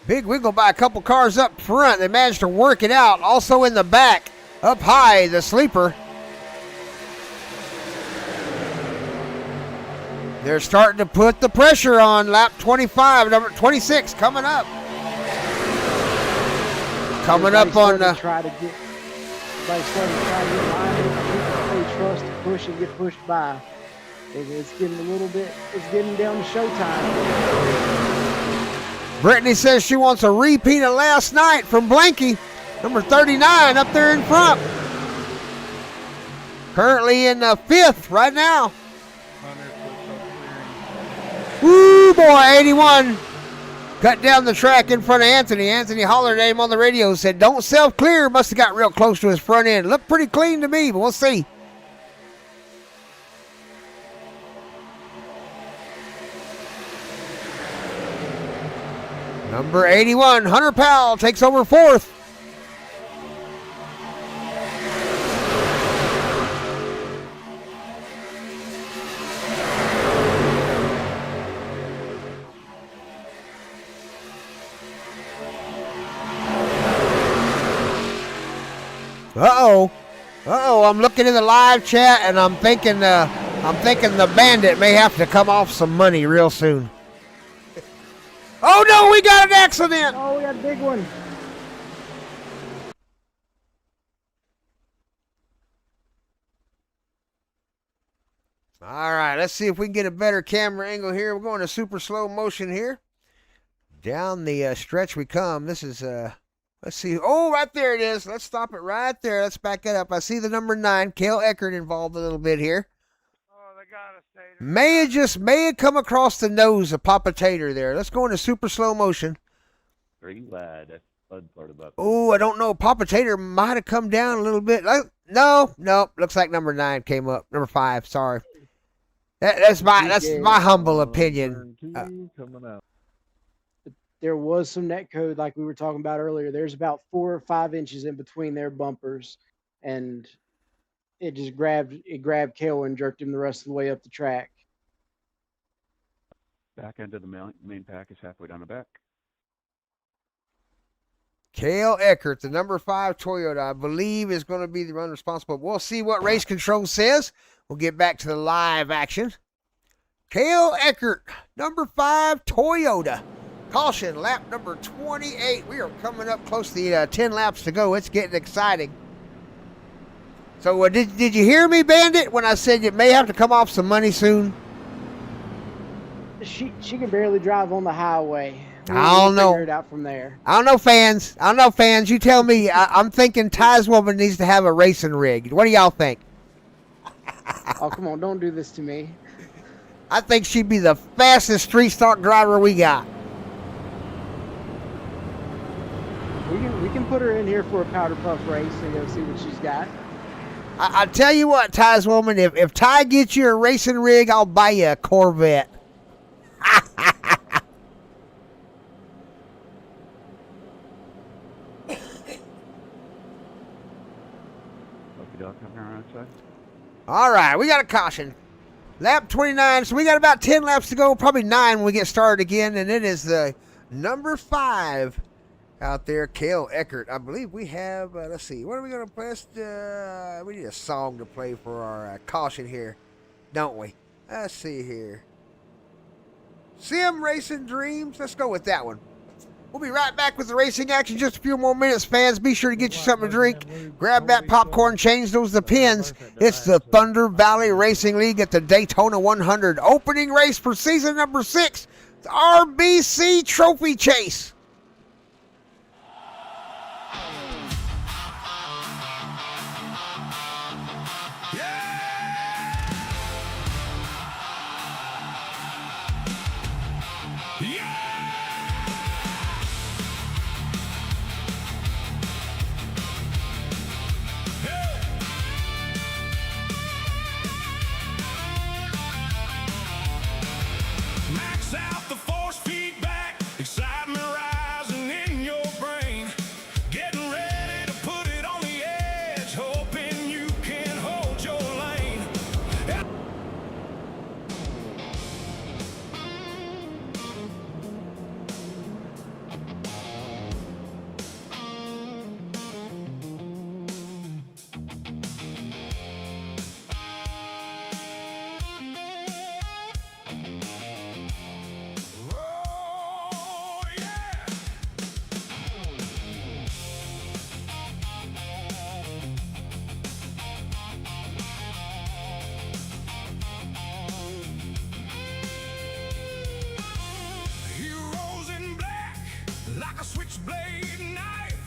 Big wiggle by a couple cars up front. They managed to work it out. Also in the back, up high, the sleeper. They're starting to put the pressure on. Lap 25, number 26 coming up. Coming up on Everybody's starting to try to get behind it. They trust to push and get pushed by. It's getting a little bit. It's getting down to showtime. Brittany says she wants a repeat of last night from Blanky, number 39 up there in front. Currently in fifth right now. Woo, boy, 81. Cut down the track in front of Anthony. Anthony hollered at him on the radio, said, don't self-clear. Must have got real close to his front end. Looked pretty clean to me, but we'll see. Number 81, Hunter Powell takes over fourth. Uh-oh, I'm looking in the live chat and I'm thinking the Bandit may have to come off some money real soon. Oh no, we got an accident. Oh, we got a big one. All right, let's see if we can get a better camera angle here. We're going to super slow motion here. Down the stretch we come. This is, let's see. Oh, right there it is. Let's stop it right there. Let's back it up. I see the number 9, Cale Eckert, involved a little bit here. Oh, they got us, Tater. May have come across the nose of Papa Tater there. Let's go into super slow motion. 3 wide. That's the fun part about it. Oh, I don't know. Papa Tater might have come down a little bit. No. Looks like number 9 came up. Number 5. Sorry. That's my humble opinion. Coming out. There was some net code like we were talking about earlier. There's about 4 or 5 inches in between their bumpers, and it just grabbed Cale and jerked him the rest of the way up the track. Back end of the main package, halfway down the back. Cale Eckert, the number 5 Toyota, I believe is going to be the one responsible. We'll see what race control says. We'll get back to the live action. Cale Eckert, number 5 Toyota. Caution, lap number 28. We are coming up close to the 10 laps to go. It's getting exciting. So did you hear me, Bandit, when I said you may have to come off some money soon? She can barely drive on the highway. I don't know. Figure it out from there. I don't know, fans. You tell me. I'm thinking Ty's woman needs to have a racing rig. What do y'all think? Oh, come on. Don't do this to me. I think she'd be the fastest street stock driver we got. We can put her in here for a powder puff race and go see what she's got. I tell you what, Ty's woman, if Ty gets you a racing rig, I'll buy you a Corvette. Dog coming around outside. All right, we got a caution. Lap 29, so we got about 10 laps to go, probably 9 when we get started again, and it is the number 5 out there, Cale Eckert. I believe we have, let's see, what are we going to play? We need a song to play for our caution here, don't we? Let's see here. Sim Racing Dreams, let's go with that one. We'll be right back with the racing action. Just a few more minutes, fans. Be sure to get you something to drink. Grab that popcorn, change those to pins. It's the Thunder Valley Racing League at the Daytona 100. Opening race for season number 6, the RBC Trophy Chase. Max out the force feedback, excitement rising in your brain. Getting ready to put it on the edge, hoping you can hold your lane. Oh, yeah. Heroes in black, like a switchblade knife.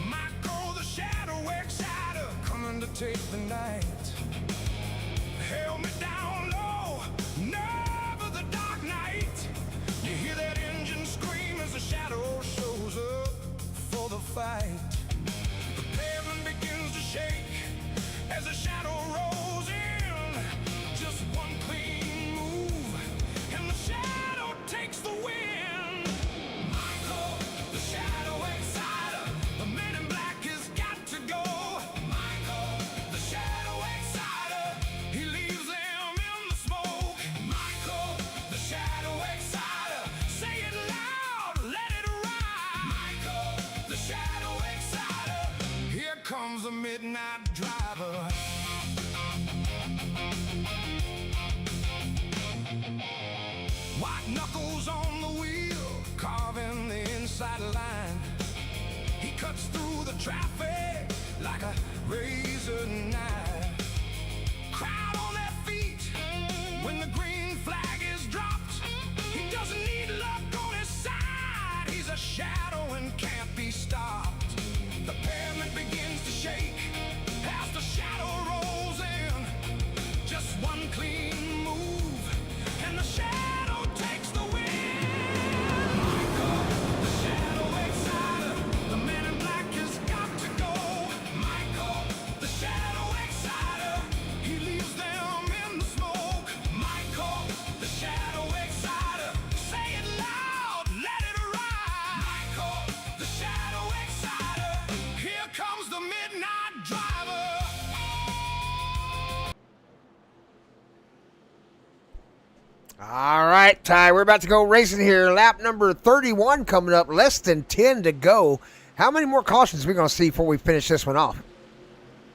Michael the Shadow Exciter, coming to take the night. Helmet down low, nerve of the dark night. You hear that engine scream as the shadow shows up for the fight. The pavement begins to shake as the shadow rolls in. Just one clean move, and the shadow takes the win. Michael, the Shadow Exciter, the man in black has got to go. Michael, the Shadow Exciter, he leaves them in the smoke. Michael, the Shadow Exciter, say it loud, let it ride. Michael, the Shadow Exciter, here comes the midnight driver. White knuckles on the wheel, carving the inside line. He cuts through the traffic like a razor knife. Crowd on their feet when the green flag is dropped. He doesn't need luck on his side. He's a shadow and can't be stopped. The pavement begins to shake as the shadow rolls in. Just one clean move, and the shadow takes the win. Michael, the Shadow Exciter, the man in black has got to go. Michael, the Shadow Exciter, he leaves them in the smoke. Michael, the Shadow Exciter, say it loud, let it ride. Michael, the Shadow Exciter, here comes the midnight driver. All right, Ty, we're about to go racing here. Lap number 31 coming up, less than 10 to go. How many more cautions are we going to see before we finish this one off?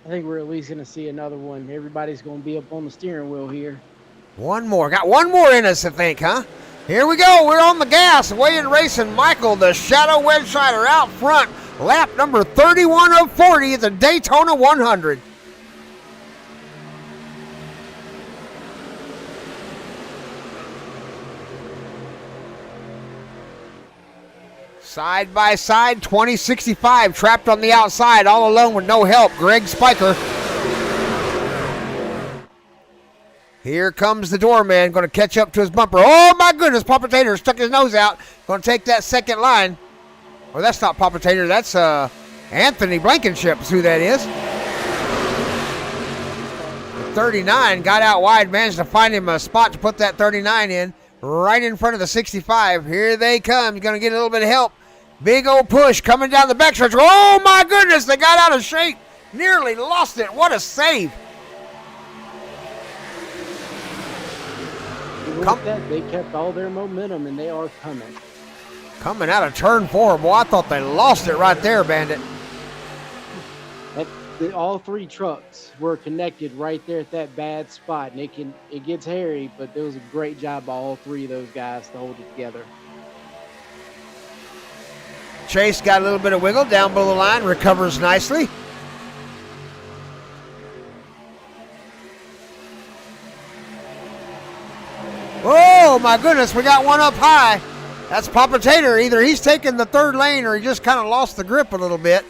I think we're at least going to see another one. Everybody's going to be up on the steering wheel here. One more. Got one more in us, I think, huh? Here we go. We're on the gas. Away in racing. Michael, the Shadow Wedgesider, out front. Lap number 31 of 40 at the Daytona 100. Side by side, 2065, trapped on the outside, all alone with no help. Greg Spiker. Here comes the doorman, going to catch up to his bumper. Oh, my goodness, Papa Tater stuck his nose out. Going to take that second line. Well, that's not Papa Tater. That's Anthony Blankenship is who that is. 39 got out wide, managed to find him a spot to put that 39 in. Right in front of the 65. Here they come. You're going to get a little bit of help. Big old push coming down the backstretch. Oh, my goodness. They got out of shape. Nearly lost it. What a save. They kept all their momentum, and they are coming. Coming out of turn 4. Boy, I thought they lost it right there, Bandit. All 3 trucks were connected right there at that bad spot, and it gets hairy, but there was a great job by all 3 of those guys to hold it together. Chase got a little bit of wiggle down below the line, recovers nicely. Oh my goodness, we got one up high. That's Papa Tater. Either he's taking the 3rd lane or he just kind of lost the grip a little bit.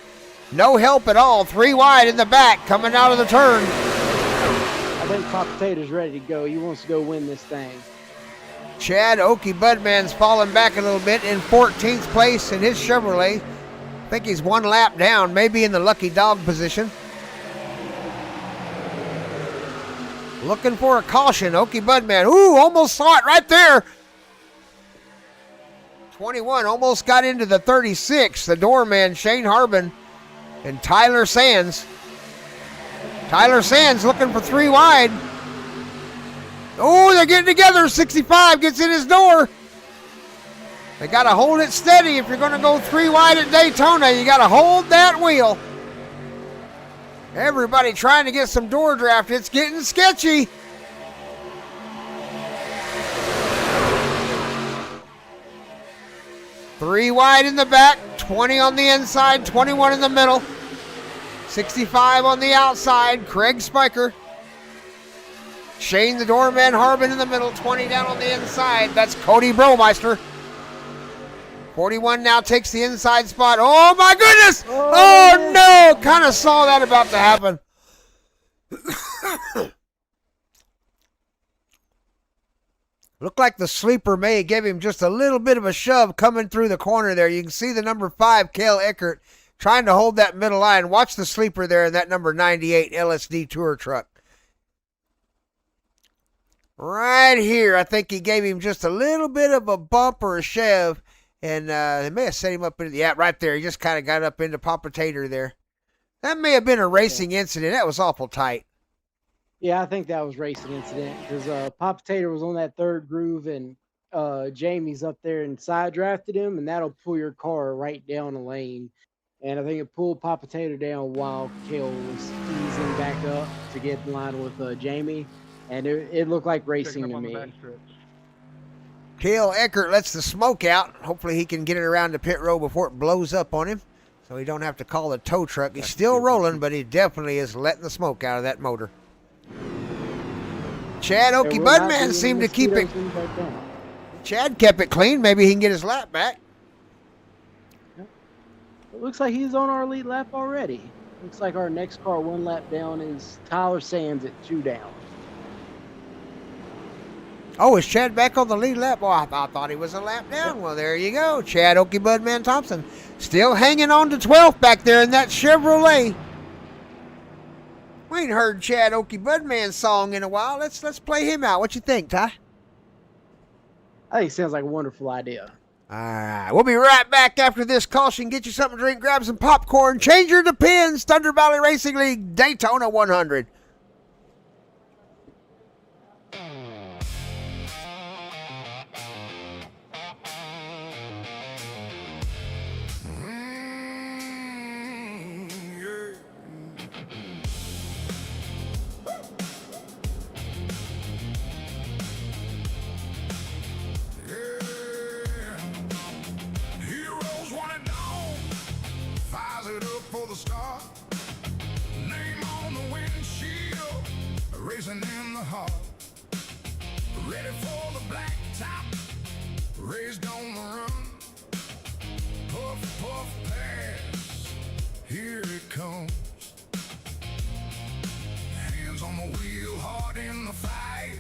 No help at all. 3 wide in the back coming out of the turn. I think Papa Tater's ready to go. He wants to go win this thing. Chad Okie Budman's falling back a little bit in 14th place in his Chevrolet. I think he's 1 lap down, maybe in the lucky dog position. Looking for a caution, Okie Budman. Ooh, almost saw it right there. 21 almost got into the 36. The doorman, Shane Harbin, and Tyler Sands. Tyler Sands looking for 3 wide. Oh, they're getting together. 65 gets in his door. They got to hold it steady. If you're going to go 3 wide at Daytona, you got to hold that wheel. Everybody trying to get some door draft. It's getting sketchy. Three wide in the back, 20 on the inside, 21 in the middle, 65 on the outside, Craig Spiker. Shane the doorman, Harbin in the middle, 20 down on the inside. That's Cody Bromeister. 41 now takes the inside spot. Oh my goodness! Oh no! Kind of saw that about to happen. Looked like the sleeper may give him just a little bit of a shove coming through the corner there. You can see the number 5, Cale Eckert, trying to hold that middle line. Watch the sleeper there in that number 98 LSD Tour truck. Right here, I think he gave him just a little bit of a bump or a shove, and they may have set him up into the, yeah, right there. He just kind of got up into Papa Tater there. That may have been a racing incident. That was awful tight. Yeah, I think that was racing incident because Papa Tater was on that 3rd groove, and Jamie's up there and side drafted him, and that'll pull your car right down the lane. And I think it pulled Papa Tater down while Cale was easing back up to get in line with Jamie. And it looked like racing to me. Cale Eckert lets the smoke out. Hopefully he can get it around the pit road before it blows up on him, so he don't have to call the tow truck. He's still rolling, but he definitely is letting the smoke out of that motor. Chad Okie Budman seemed to keep it. Chad kept it clean. Maybe he can get his lap back. It looks like he's on our lead lap already. Looks like our next car 1 lap down is Tyler Sands at 2 down. Oh, is Chad back on the lead lap? Oh, I thought he was a lap down. Well, there you go. Chad Okie Budman Thompson still hanging on to 12th back there in that Chevrolet. We ain't heard Chad Okie Budman's song in a while. Let's play him out. What you think, Ty? I think it sounds like a wonderful idea. All right. We'll be right back after this caution. Get you something to drink, grab some popcorn, change your depends. Thunder Valley Racing League Daytona 100. Racing in the heart, ready for the black top, raised on the run, puff, puff, pass, here it comes, hands on the wheel, heart in the fight,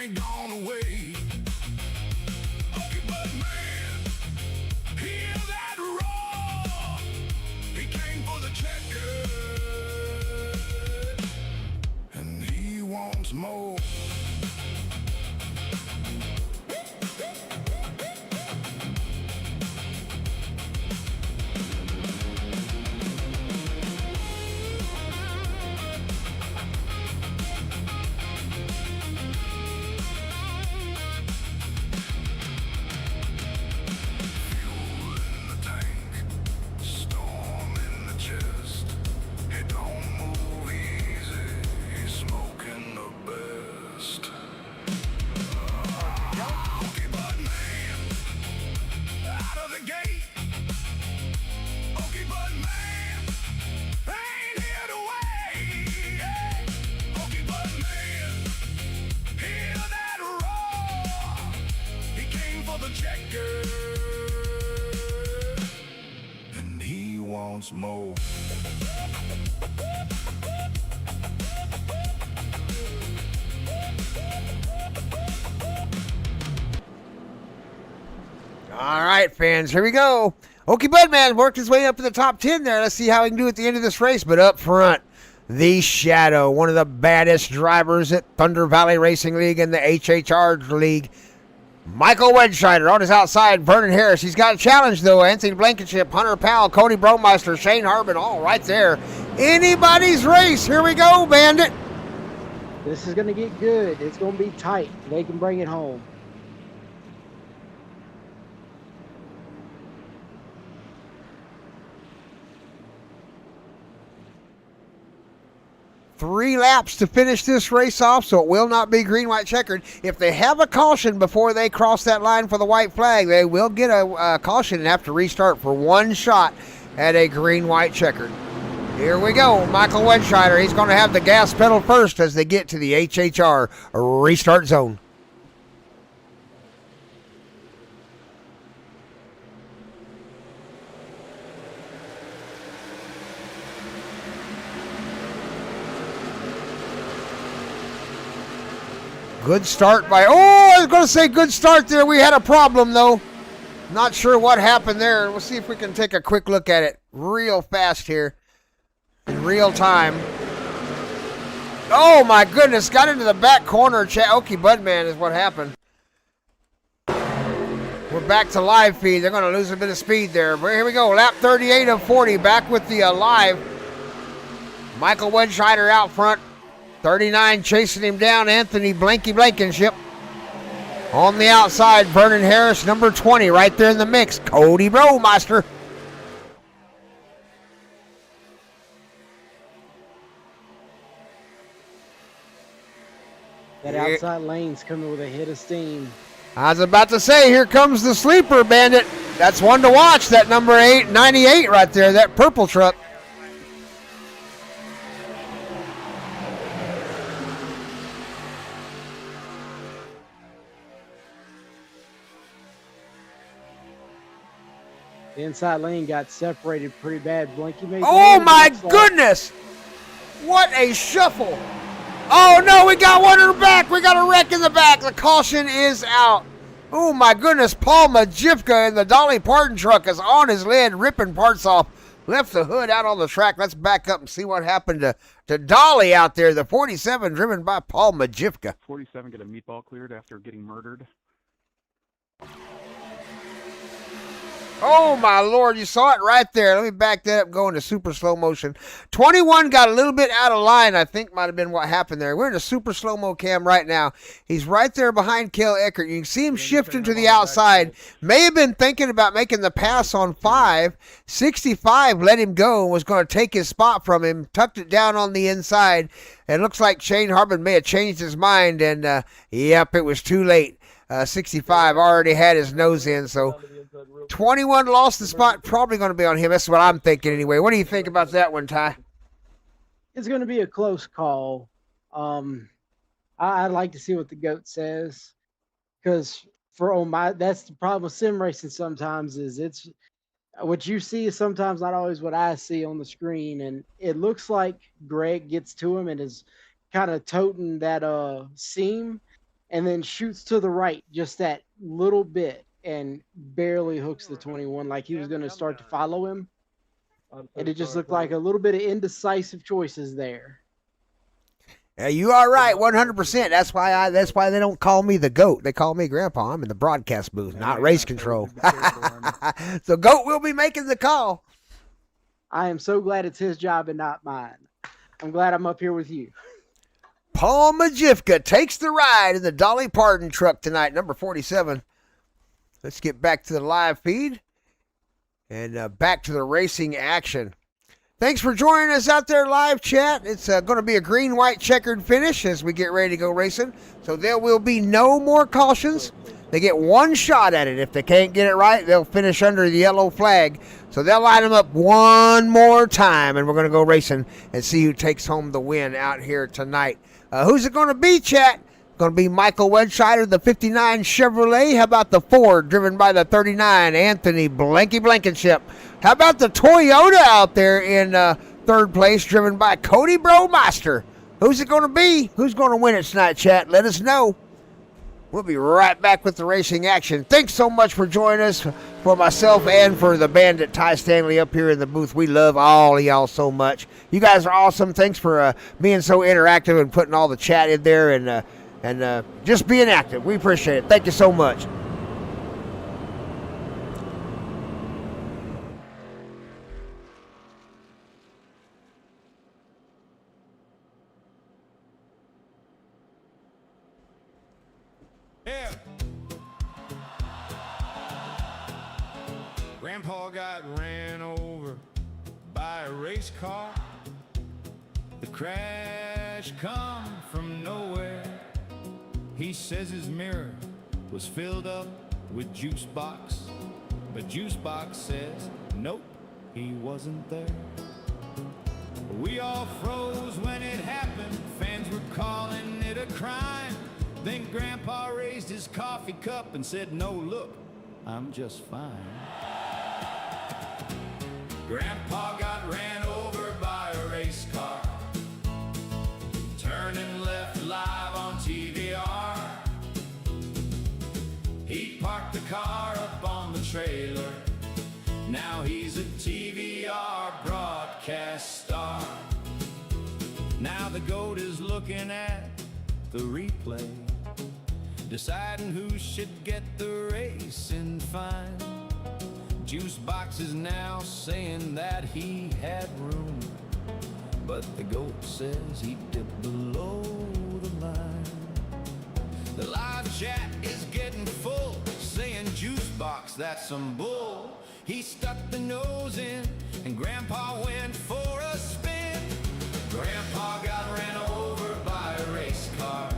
ain't gone away. Okay, but man, hear that roar. He came for the checker, and he wants more. And he wants more. All right, fans, here we go. Okie Budman worked his way up to the top 10 there. Let's see how he can do at the end of this race. But up front, the Shadow, one of the baddest drivers at Thunder Valley Racing League and the HHR League. Michael Wedscheider on his outside, Vernon Harris. He's got a challenge, though. Anthony Blankenship, Hunter Powell, Cody Bromeister, Shane Harbin, all right there. Anybody's race. Here we go, Bandit. This is going to get good. It's going to be tight. They can bring it home. Three laps to finish this race off, so it will not be green-white checkered. If they have a caution before they cross that line for the white flag, they will get a caution and have to restart for one shot at a green-white checkered. Here we go. Michael Wedscheider, he's going to have the gas pedal first as they get to the HHR restart zone. Good start by, I was going to say good start there. We had a problem, though. Not sure what happened there. We'll see if we can take a quick look at it real fast here in real time. Oh, my goodness. Got into the back corner. Okie Budman is what happened. We're back to live feed. They're going to lose a bit of speed there. But here we go. Lap 38 of 40. Back with the live. Michael Wedscheider out front. 39 chasing him down, Anthony Blankenship. On the outside, Vernon Harris, number 20, right there in the mix. Cody Bromeister. That outside lane's coming with a hit of steam. I was about to say, here comes the sleeper, Bandit. That's one to watch, that number 98 right there, that purple truck. The inside lane got separated pretty bad. Blanky made. Oh my goodness! What a shuffle! Oh no, we got one in the back. We got a wreck in the back. The caution is out. Oh my goodness, Paul Majivka in the Dolly Parton truck is on his lid, ripping parts off. Left the hood out on the track. Let's back up and see what happened to Dolly out there. The 47 driven by Paul Majivka. 47 get a meatball cleared after getting murdered. Oh, my Lord, you saw it right there. Let me back that up, go into super slow motion. 21 got a little bit out of line, I think might have been what happened there. We're in a super slow-mo cam right now. He's right there behind Cale Eckert. You can see him shifting to the outside. May have been thinking about making the pass on 5. 65 let him go and was going to take his spot from him, tucked it down on the inside. It looks like Shane Harbin may have changed his mind, and, yep, it was too late. 65 already had his nose in, so 21 lost the spot. Probably going to be on him. That's what I'm thinking anyway. What do you think about that one, Ty? It's going to be a close call. I'd like to see what the GOAT says, because that's the problem with sim racing sometimes is it's what you see is sometimes not always what I see on the screen, and it looks like Greg gets to him and is kind of toting that seam. and then shoots to the right just that little bit and barely hooks the 21 like he was going to start to follow him. And it just looked like a little bit of indecisive choices there. Yeah, you are right, 100%. That's why they don't call me the GOAT. They call me Grandpa. I'm in the broadcast booth, not race control. So GOAT will be making the call. I am so glad it's his job and not mine. I'm glad I'm up here with you. Paul Majivka takes the ride in the Dolly Parton truck tonight, number 47. Let's get back to the live feed and back to the racing action. Thanks for joining us out there live chat. It's going to be a green-white checkered finish as we get ready to go racing. So there will be no more cautions. They get one shot at it. If they can't get it right, they'll finish under the yellow flag. So they'll line them up one more time, and we're going to go racing and see who takes home the win out here tonight. Who's it going to be, chat? Going to be Michael Wedscheider, the 59 Chevrolet. How about the Ford, driven by the 39 Anthony Blankenship? How about the Toyota out there in third place, driven by Cody Bromaster? Who's it going to be? Who's going to win it tonight, chat? Let us know. We'll be right back with the racing action. Thanks so much for joining us, for myself and for the bandit Ty Stanley up here in the booth. We love all of y'all so much. You guys are awesome. Thanks for being so interactive and putting all the chat in there and just being active. We appreciate it. Thank you so much. Yeah. Grandpa got ran over by a race car. The crash come from nowhere. He says his mirror was filled up with juice box, but juice box says nope, he wasn't there. We all froze when it happened. Fans were calling it a crime. Then Grandpa raised his coffee cup and said, no, look, I'm just fine. Grandpa got ran over by a race car, turning left live on TVR. He parked the car up on the trailer. Now he's a TVR broadcast star. Now the GOAT is looking at the replay, deciding who should get the racing fine. Juice box is now saying that he had room, but the GOAT says he dipped below the line. The live chat is getting full, saying juice box, that's some bull. He stuck the nose in and Grandpa went for a spin. Grandpa got ran over by a race car,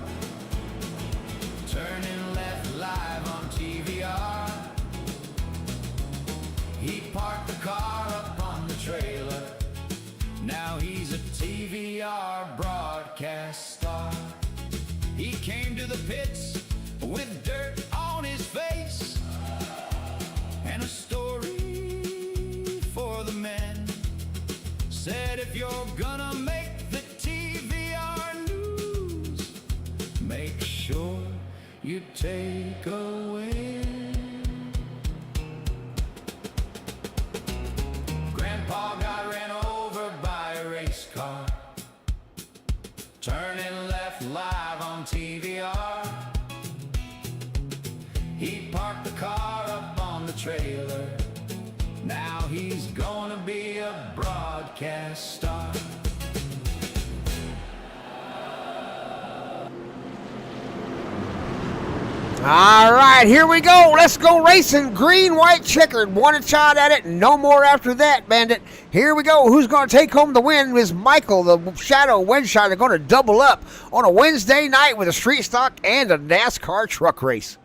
turning left live on TVR. He parked the car up on the trailer. Now he's a TVR broadcast star. He came to the pits with dirt on his face and a story for the men. Said if you're gonna make the TVR news, make sure you take a win. Grandpa got ran over by a race car, turning left live on TVR. He parked the car up on the trailer. Now he's gonna be a broadcast star. All right, here we go. Let's go racing. Green, white, checkered. One shot at it. No more after that, Bandit. Here we go. Who's going to take home the win is Michael, the Shadow Wedshot. They're going to double up on a Wednesday night with a street stock and a NASCAR truck race.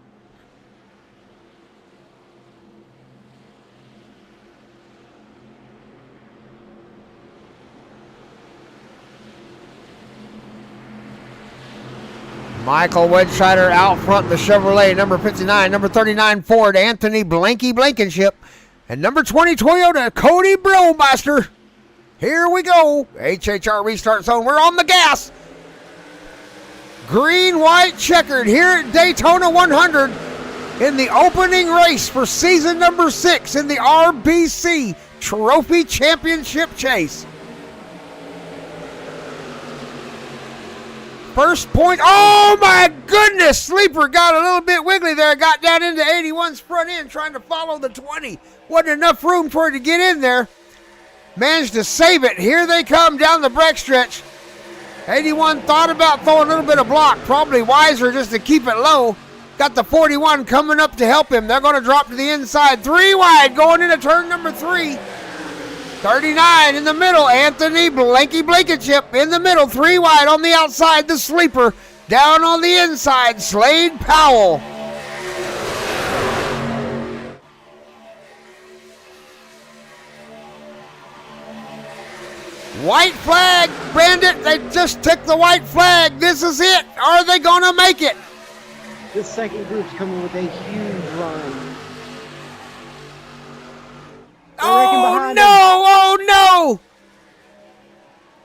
Michael Wedscheider out front, the Chevrolet, number 59, number 39 Ford, Anthony Blankenship, and number 20 Toyota, Cody Bromaster. Here we go. HHR restart zone. We're on the gas. green, white, checkered here at Daytona 100 in the opening race for season number 6 in the RBC Trophy Championship Chase. First point. Oh my goodness! Sleeper got a little bit wiggly there. Got down into 81's front end trying to follow the 20. Wasn't enough room for it to get in there. Managed to save it. Here they come down the backstretch. 81 thought about throwing a little bit of block. Probably wiser just to keep it low. Got the 41 coming up to help him. They're going to drop to the inside. 3 wide going into turn number 3. 39 in the middle. Anthony Blankenship in the middle. 3 wide on the outside. The sleeper down on the inside. Slade Powell. White flag, Brandon. They just took the white flag. This is it. Are they going to make it? This second group's coming with a huge run. Oh no!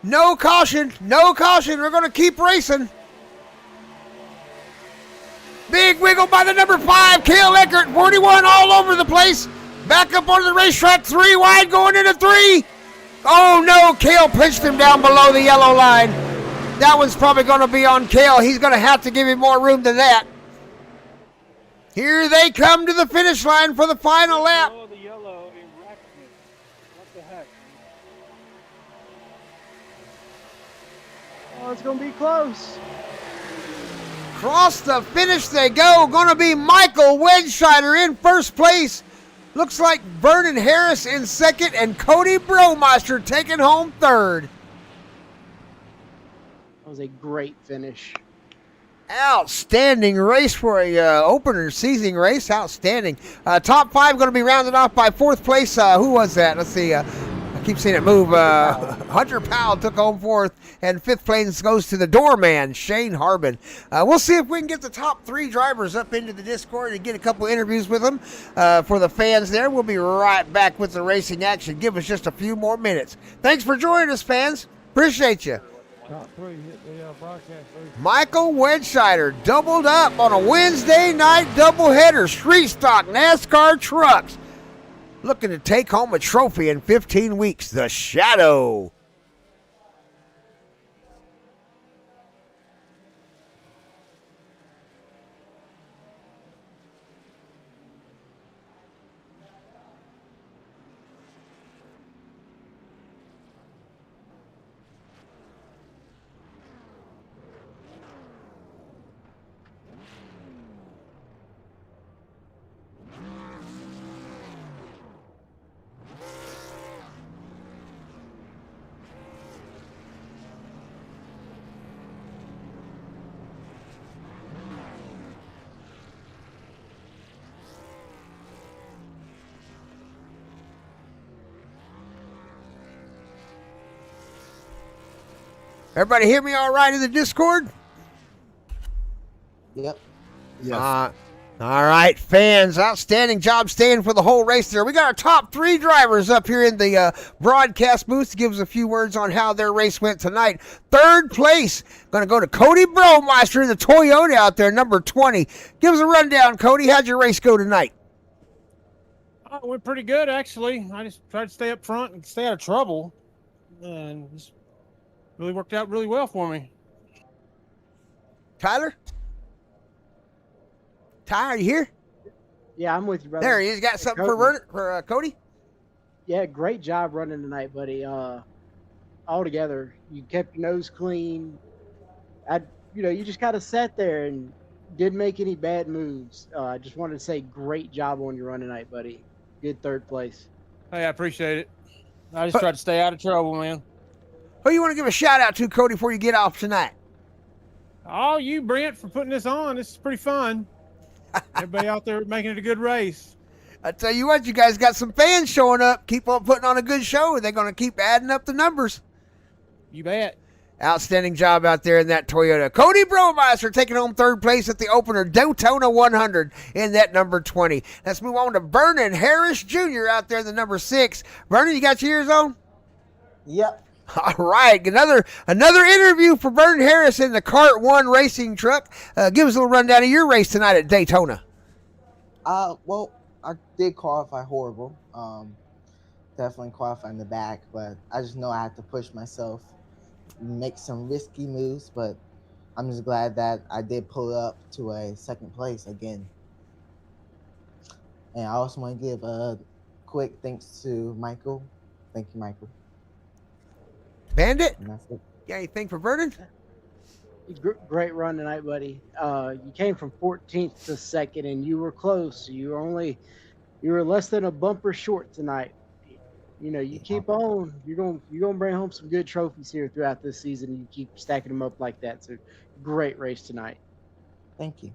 No caution. No caution. We're going to keep racing. Big wiggle by the number 5, Cale Eckert. 41 all over the place. Back up onto the racetrack. 3 wide going into 3. Oh no, Cale pinched him down below the yellow line. That one's probably going to be on Cale. He's going to have to give him more room than that. Here they come to the finish line for the final lap. Oh, the yellow, it wrecked me. What the heck? Oh, it's going to be close. Across the finish they go. Going to be Michael Wedscheider in first place. Looks like Vernon Harris in second and Cody Bromeister taking home third. That was a great finish. Outstanding race for a opener season race. Outstanding. Top 5 going to be rounded off by 4th place. Who was that? Let's see. I keep seeing it move. Hunter Powell took home 4th, and 5th place goes to the doorman, Shane Harbin. We'll see if we can get the top 3 drivers up into the Discord and get a couple interviews with them for the fans there. We'll be right back with the racing action. Give us just a few more minutes. Thanks for joining us, fans. Appreciate you. Top 3 hit the broadcast booth. Michael Wedscheider doubled up on a Wednesday night doubleheader. Street stock NASCAR trucks. Looking to take home a trophy in 15 weeks. The Shadow. Everybody hear me all right in the Discord? Yep. All right, fans. Outstanding job staying for the whole race there. We got our top 3 drivers up here in the broadcast booth to give us a few words on how their race went tonight. 3rd place, going to go to Cody Bromeister in the Toyota out there, number 20. Give us a rundown, Cody. How'd your race go tonight? Oh, it went pretty good, actually. I just tried to stay up front and stay out of trouble. And just really worked out really well for me. Tyler? Ty, are you here? Yeah, I'm with you, brother. There he is. Got something for Cody? Yeah, great job running tonight, buddy. Altogether, you kept your nose clean. You just kind of sat there and didn't make any bad moves. I just wanted to say great job on your run tonight, buddy. Good 3rd place. Hey, I appreciate it. I just tried to stay out of trouble, man. Who you want to give a shout out to, Cody, before you get off tonight? Oh, you, Brent, for putting this on. This is pretty fun. Everybody out there making it a good race. I tell you what, you guys got some fans showing up. Keep on putting on a good show. They're going to keep adding up the numbers. You bet. Outstanding job out there in that Toyota. Cody Bromeister taking home 3rd place at the opener, Daytona 100 in that number 20. Let's move on to Vernon Harris Jr. out there in the number 6. Vernon, you got your ears on? Yep. All right, another interview for Vernon Harris in the Kart 1 racing truck. Give us a little rundown of your race tonight at Daytona. Well, I did qualify horrible. Definitely qualified in the back, but I just know I had to push myself, make some risky moves, but I'm just glad that I did pull up to a second place again. And I also want to give a quick thanks to Michael. Thank you, Michael. Bandit, And that's it. got anything for Vernon? Great run tonight, buddy. You came from 14th to second, and you were close. You were less than a bumper short tonight. You know, you keep on. You're gonna bring home some good trophies here throughout this season. You keep stacking them up like that. So, great race tonight. Thank you.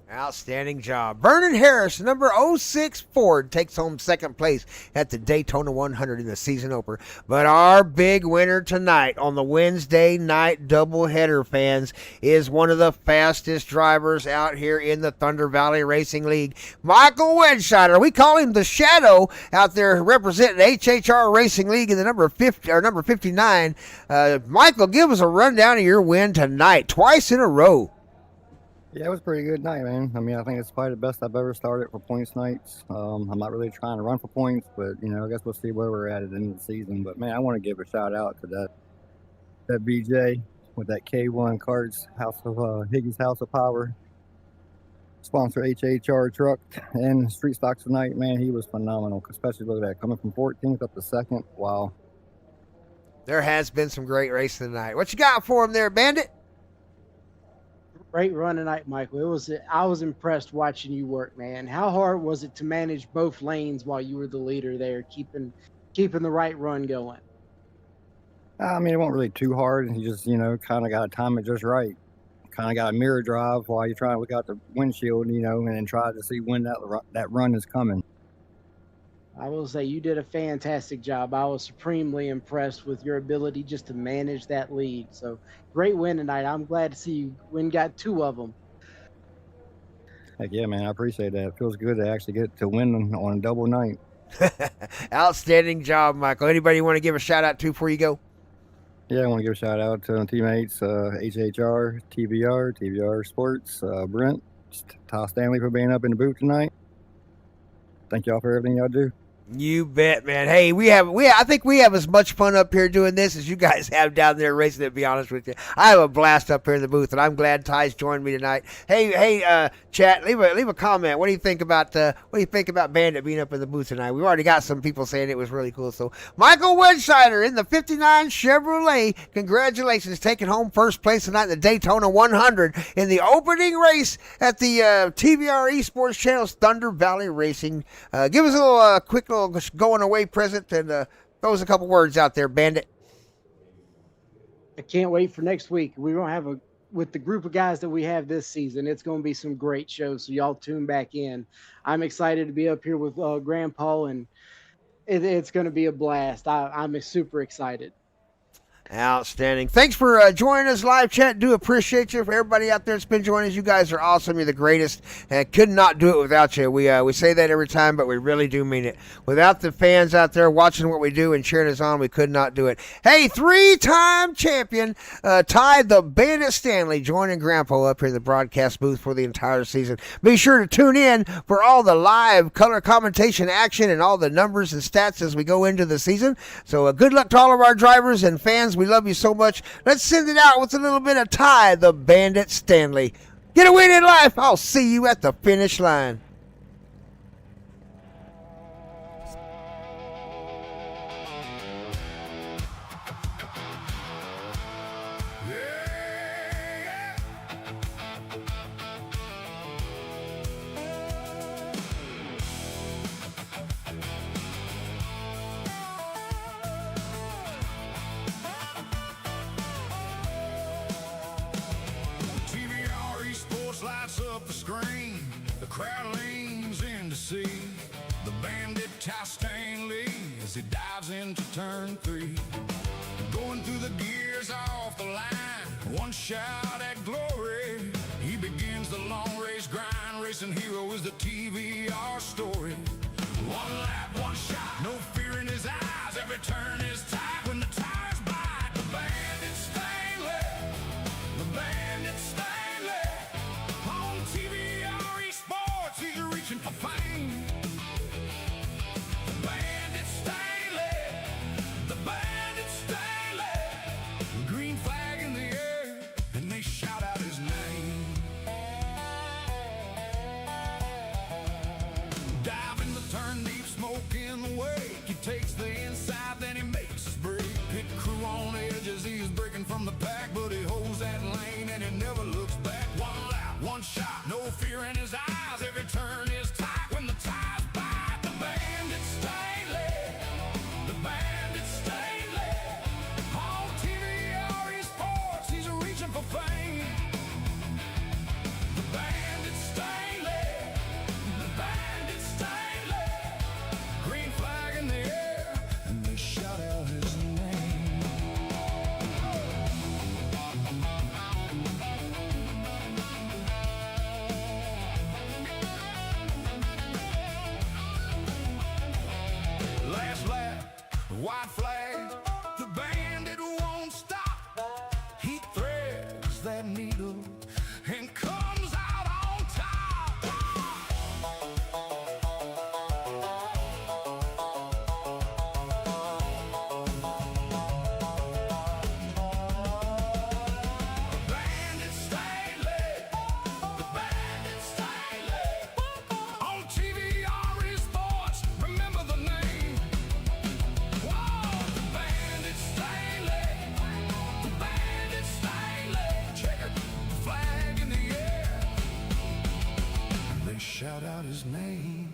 Outstanding job. Vernon Harris, number 06 Ford, takes home second place at the Daytona 100 in the season opener. But our big winner tonight on the Wednesday night doubleheader, fans, is one of the fastest drivers out here in the Thunder Valley Racing League, Michael Wedscheider. We call him the Shadow out there representing HHR Racing League in the number 59. Michael, give us a rundown of your win tonight, twice in a row. Yeah, it was a pretty good night, man. I mean, I think it's probably the best I've ever started for points nights. I'm not really trying to run for points, but, I guess we'll see where we're at the end of the season. But, man, I want to give a shout-out to that BJ with that K1 Carts, Higgins House of Power, sponsor HHR truck, and Street Stocks tonight. Man, he was phenomenal, especially look at that, coming from 14th up to second. Wow. There has been some great racing tonight. What you got for him there, Bandit? Great run tonight, Michael. I was impressed watching you work, man. How hard was it to manage both lanes while you were the leader there, keeping the right run going? I mean, it wasn't really too hard. You just, kind of got to time it just right. Kind of got a mirror drive while you're trying to look out the windshield, and then try to see when that run is coming. I will say you did a fantastic job. I was supremely impressed with your ability just to manage that lead. So great win tonight. I'm glad to see you got two of them. Heck yeah, man. I appreciate that. It feels good to actually get to win on a double night. Outstanding job, Michael. Anybody you want to give a shout out to before you go? Yeah, I want to give a shout out to teammates, HHR, TBR Sports, Brent, Ty Stanley for being up in the booth tonight. Thank y'all for everything y'all do. You bet, man. Hey, I think we have as much fun up here doing this as you guys have down there racing it, to be honest with you. I have a blast up here in the booth, and I'm glad Ty's joined me tonight. Hey, chat, leave a comment. What do you think about Bandit being up in the booth tonight? We've already got some people saying it was really cool. So Michael Wedscheider in the 59 Chevrolet, congratulations, taking home first place tonight in the Daytona 100 in the opening race at the TVR Esports Channel's Thunder Valley Racing. Give us a little quick little going away present and throw us a couple words out there, Bandit. I can't wait for next week. We're going to have with the group of guys that we have this season, it's going to be some great shows. So y'all tune back in. I'm excited to be up here with Grandpa, and it's going to be a blast. I'm super excited. Outstanding. Thanks for joining us live chat. Do appreciate you. For everybody out there that's been joining us, you guys are awesome. You're the greatest. Could not do it without you. We say that every time, but we really do mean it. Without the fans out there watching what we do and cheering us on, we could not do it. Hey, 3-time champion Ty the Bandit Stanley joining Grandpa up here in the broadcast booth for the entire season. Be sure to tune in for all the live color commentation action and all the numbers and stats as we go into the season. So good luck to all of our drivers and fans. We love you so much. Let's send it out with a little bit of Ty the Bandit Stanley. Get a win in life. I'll see you at the finish line. Lights up the screen, the crowd leans in to see the Bandit Ty Stanley as he dives into turn 3. Going through the gears off the line, one shot at glory. He begins the long race grind, racing hero is the TVR story. One lap, one shot, no fear in his eyes, every turn is tight when the tires bite. TVRE Sports, he's reaching for fame. The Bandit Stanley, the Bandit Stanley. Green flag in the air, and they shout out his name. Dive in the turn deep, smoke in the wake. He takes the inside, then he makes his break. Pit crew on edge as he is breaking from the pack, but he holds that lane and he never looks back. One lap, one shot, no fear in his eyes. Every turn is tight when the tires bite. The Bandit Stanley, the Bandit Stanley. On TVRE Sports, he's reaching for fame. The Bandit Stanley, the Bandit Stanley. Green flag in the air, and they shout out his name. Last lap, white flag. The Bandit won't stop. He threads that needle and comes out on top. Bandit Stanley, the Bandit Stanley. On TVRE Sports, remember the name. Whoa, the Bandit Stanley, the Bandit Stanley. Check it, the flag in the air. They shout out his name.